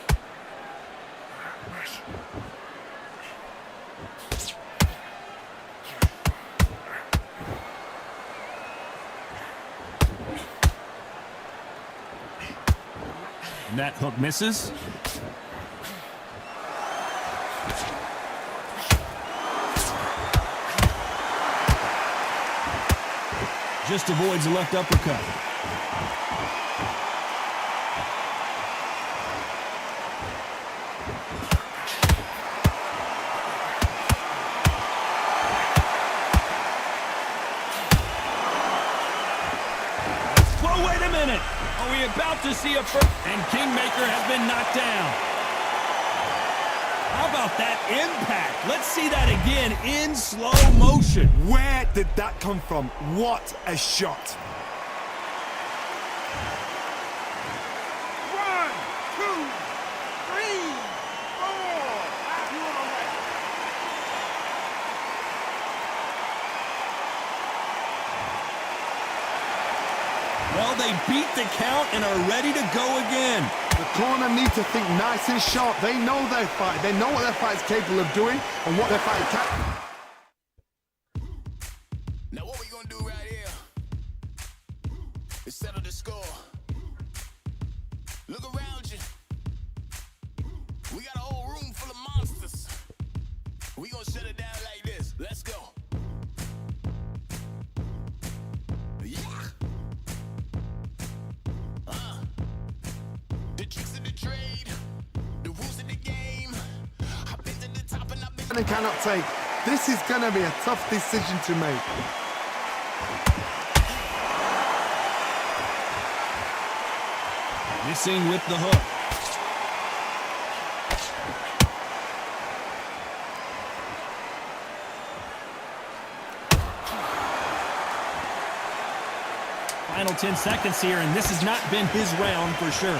And that hook misses. Just avoids the left uppercut. Whoa, wait a minute. Are we about to see a first? And Kingmaker has been knocked down. How about that impact? Let's see that again in slow motion. Where did that come from? What a shot. 1, 2, 3, 4. You on the way. Well, they beat the count and are ready to go again. The corner need to think nice and sharp. They know their fight. They know what their fight is capable of doing and what their fight can. Now what we gonna do right here is settle the score. Look around you. We got a whole room full of monsters. We gonna shut it down like this. Let's go. Yeah. The tricks of the trade, the rules and cannot take. This is going to be a tough decision to make. Missing with the hook. Final 10 seconds here, and this has not been his round for sure.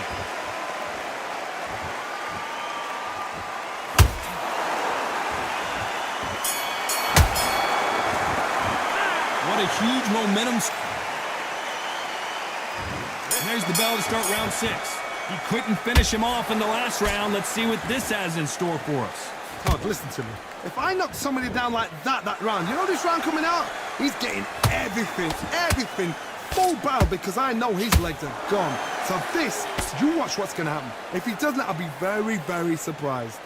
What a huge momentum. And there's the bell to start round 6. He couldn't finish him off in the last round. Let's see what this has in store for us. Todd, listen to me. If I knock somebody down like that round, you know this round coming out? He's getting everything, full barrel, because I know his legs are gone. So this, you watch what's going to happen. If he doesn't, I'll be very, very surprised.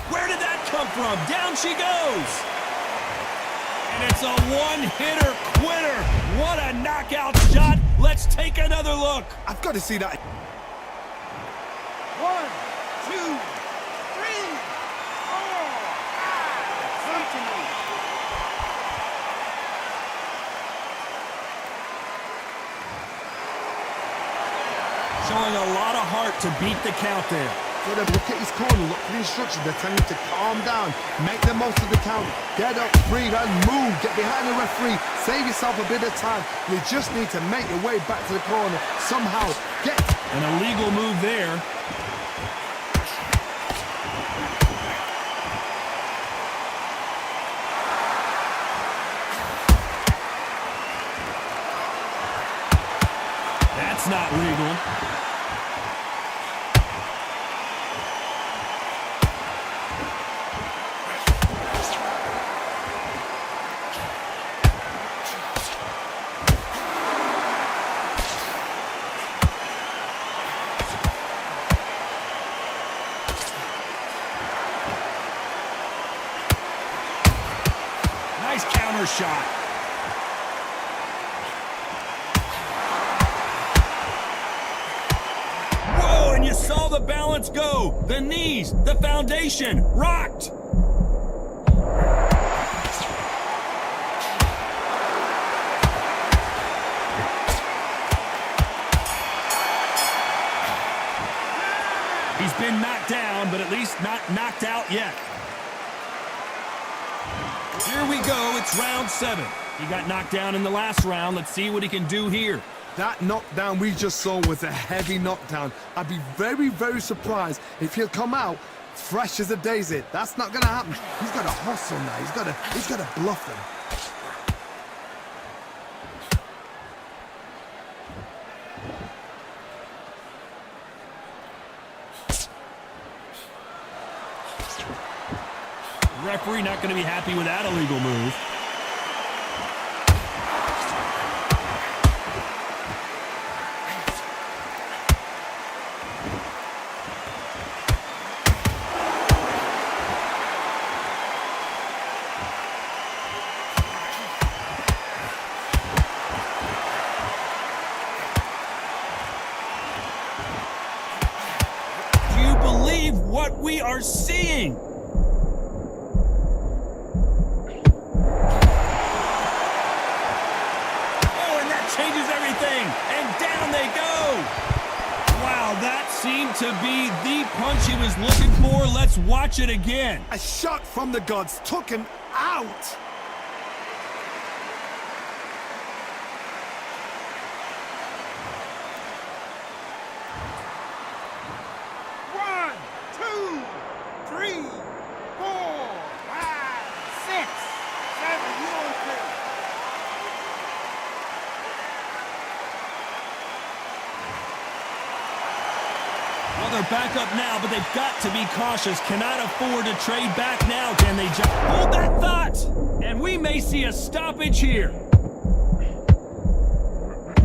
Where did that come from? Down she goes. And it's a one-hitter quitter. What a knockout shot. Let's take another look. I've got to see that. 1, 2, 3, 4, 5. Come to me. Showing a lot of heart to beat the count there. Look at his corner, look for the instructions. They're telling him to calm down, make the most of the count, get up, breathe, and move. Get behind the referee, save yourself a bit of time. You just need to make your way back to the corner somehow. Get an illegal move there. That's not legal. Nice counter shot. Whoa, and you saw the balance go. The knees, the foundation, rocked. He's been knocked down, but at least not knocked out yet. Here we go, it's round 7. He got knocked down in the last round. Let's see what he can do here. that knockdown we just saw was a heavy knockdown. I'd be very, very surprised if he'll come out fresh as a daisy. That's not gonna happen. He's got to hustle now. He's got to bluff him. Referee not going to be happy with that illegal move. Do you believe what we are seeing? Changes everything, and down they go. Wow, that seemed to be the punch he was looking for. Let's watch it again. A shot from the gods took him out. One, two, three, 4, 5, 6, 7. You on three. Well, they're back up now, but they've got to be cautious. Cannot afford to trade back now, can they? Hold that thought! And we may see a stoppage here.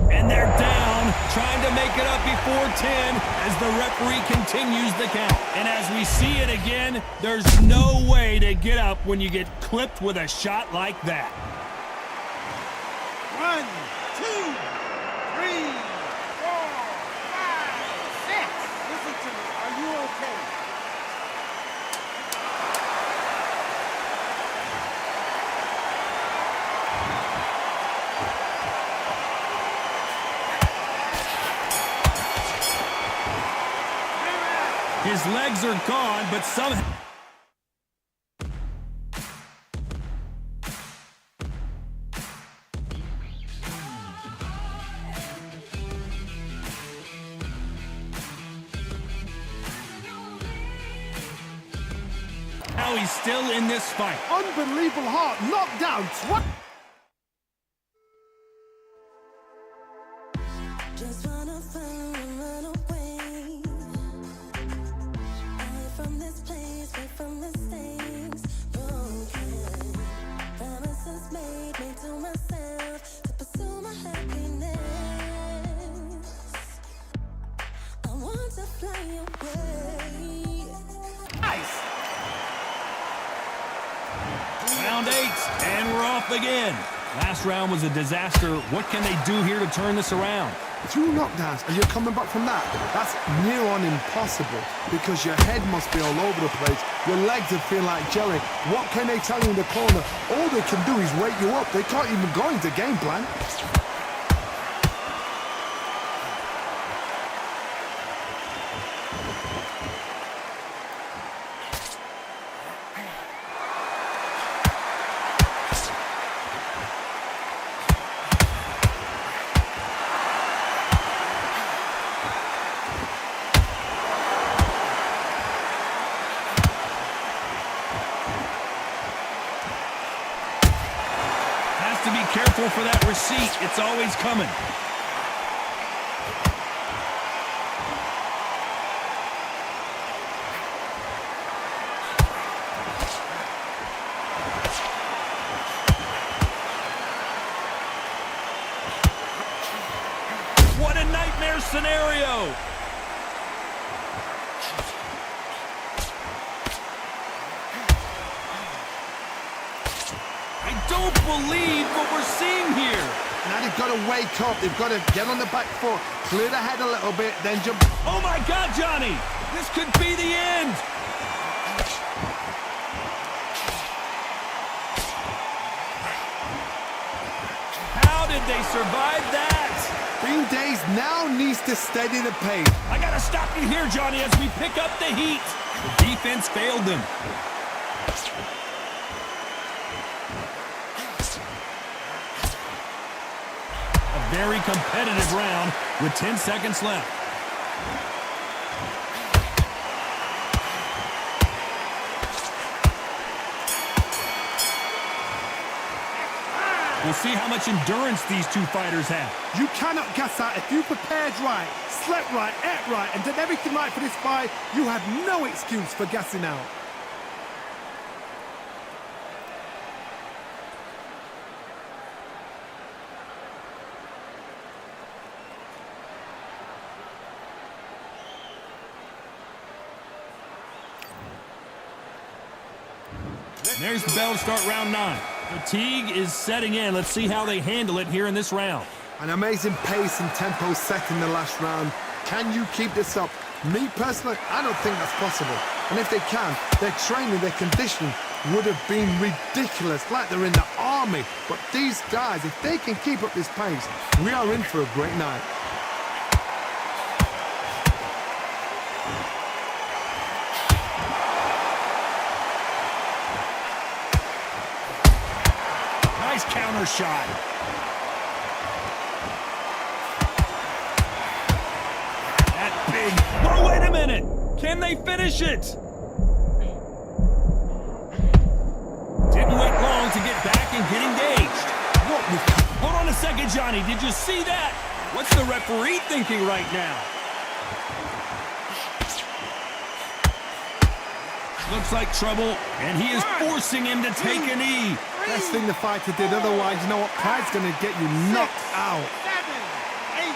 And they're down, trying to make it up before 10 as the referee continues the count. And as we see it again, there's no way to get up when you get clipped with a shot like that. 1, 2, 3, 4, 5, 6. His legs are gone, but somehow... Now he's still in this fight. Unbelievable heart, knocked down. Just wanna find and run away. Away from this place, away from the things broken. Promises made me to myself to pursue my happiness. I want to fly away. Nice. Round 8, and we're off again. Last round was a disaster. What can they do here to turn this around? 2 knockdowns and you're coming back from that. That's near on impossible because your head must be all over the place. Your legs would feel like jelly. What can they tell you in the corner? All they can do is wake you up. They can't even go into game plan. To be careful for that receipt. It's always coming. What a nightmare scenario. I don't believe what we're seeing here. Now they've got to wake up. They've got to get on the back foot, clear the head a little bit, then jump. Oh my God, Johnny! This could be the end. How did they survive that? Bean Days now needs to steady the pace. I gotta stop you here, Johnny, as we pick up the heat. The defense failed them. Very competitive round with 10 seconds left. We'll see how much endurance these two fighters have. You cannot gas out. If you prepared right, slept right, ate right, and did everything right for this fight, you have no excuse for gassing out. There's the bell to start round 9. Fatigue is setting in. Let's see how they handle it here in this round. An amazing pace and tempo set in the last round. Can you keep this up? Me personally, I don't think that's possible. And if they can, their training, their conditioning would have been ridiculous, like they're in the army. But these guys, if they can keep up this pace, we are in for a great night. Nice counter shot. That big... Oh, wait a minute! Can they finish it? Didn't wait long to get back and get engaged. Hold on a second, Johnny. Did you see that? What's the referee thinking right now? Looks like trouble, and he is forcing him to take a knee. Best thing the fighter did, otherwise, you know what? Pride's going to get you knocked out. 7, 8.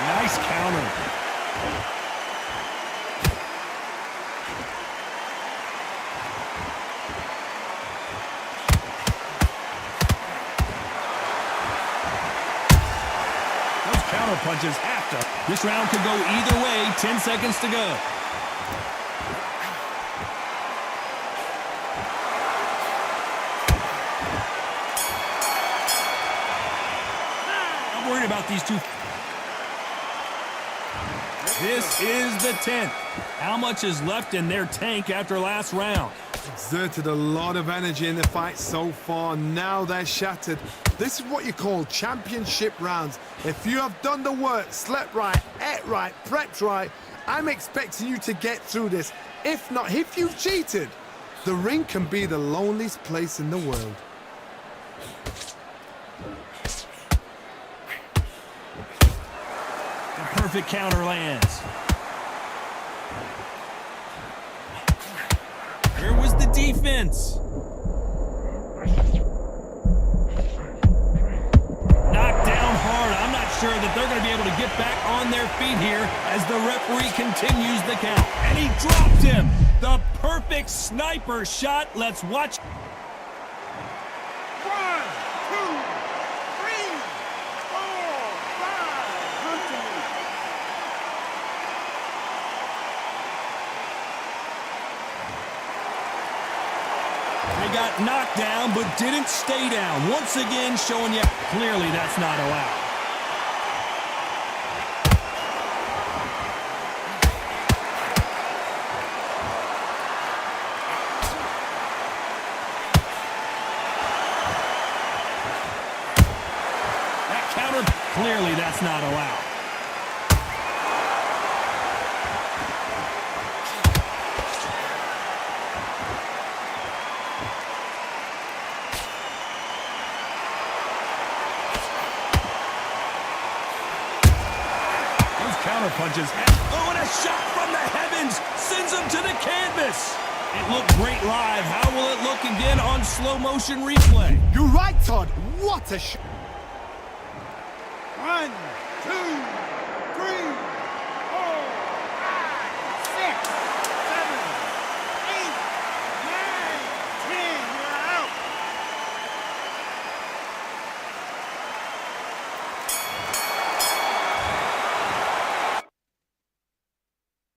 Nice counter. punches have to. This round could go either way. 10 seconds to go. I'm worried about these two. This is the 10th. How much is left in their tank after last round? Exerted a lot of energy in the fight so far. Now they're shattered. This is what you call championship rounds. If you have done the work, slept right, ate right, prepped right, I'm expecting you to get through this. If not, if you've cheated, the ring can be the loneliest place in the world. The perfect counter lands. Where was the defense? Knocked down hard. I'm not sure that they're going to be able to get back on their feet here as the referee continues the count. And he dropped him. The perfect sniper shot. Let's watch. 1, 2, 3, 4, 5. They got knocked down, but didn't stay down. Once again, showing you clearly that's not allowed. That counter, clearly that's not allowed. Counter punches. Oh, and a shot from the heavens sends him to the canvas. It looked great live. How will it look again on slow motion replay? You're right, Todd. What a shot. 1, 2, 3.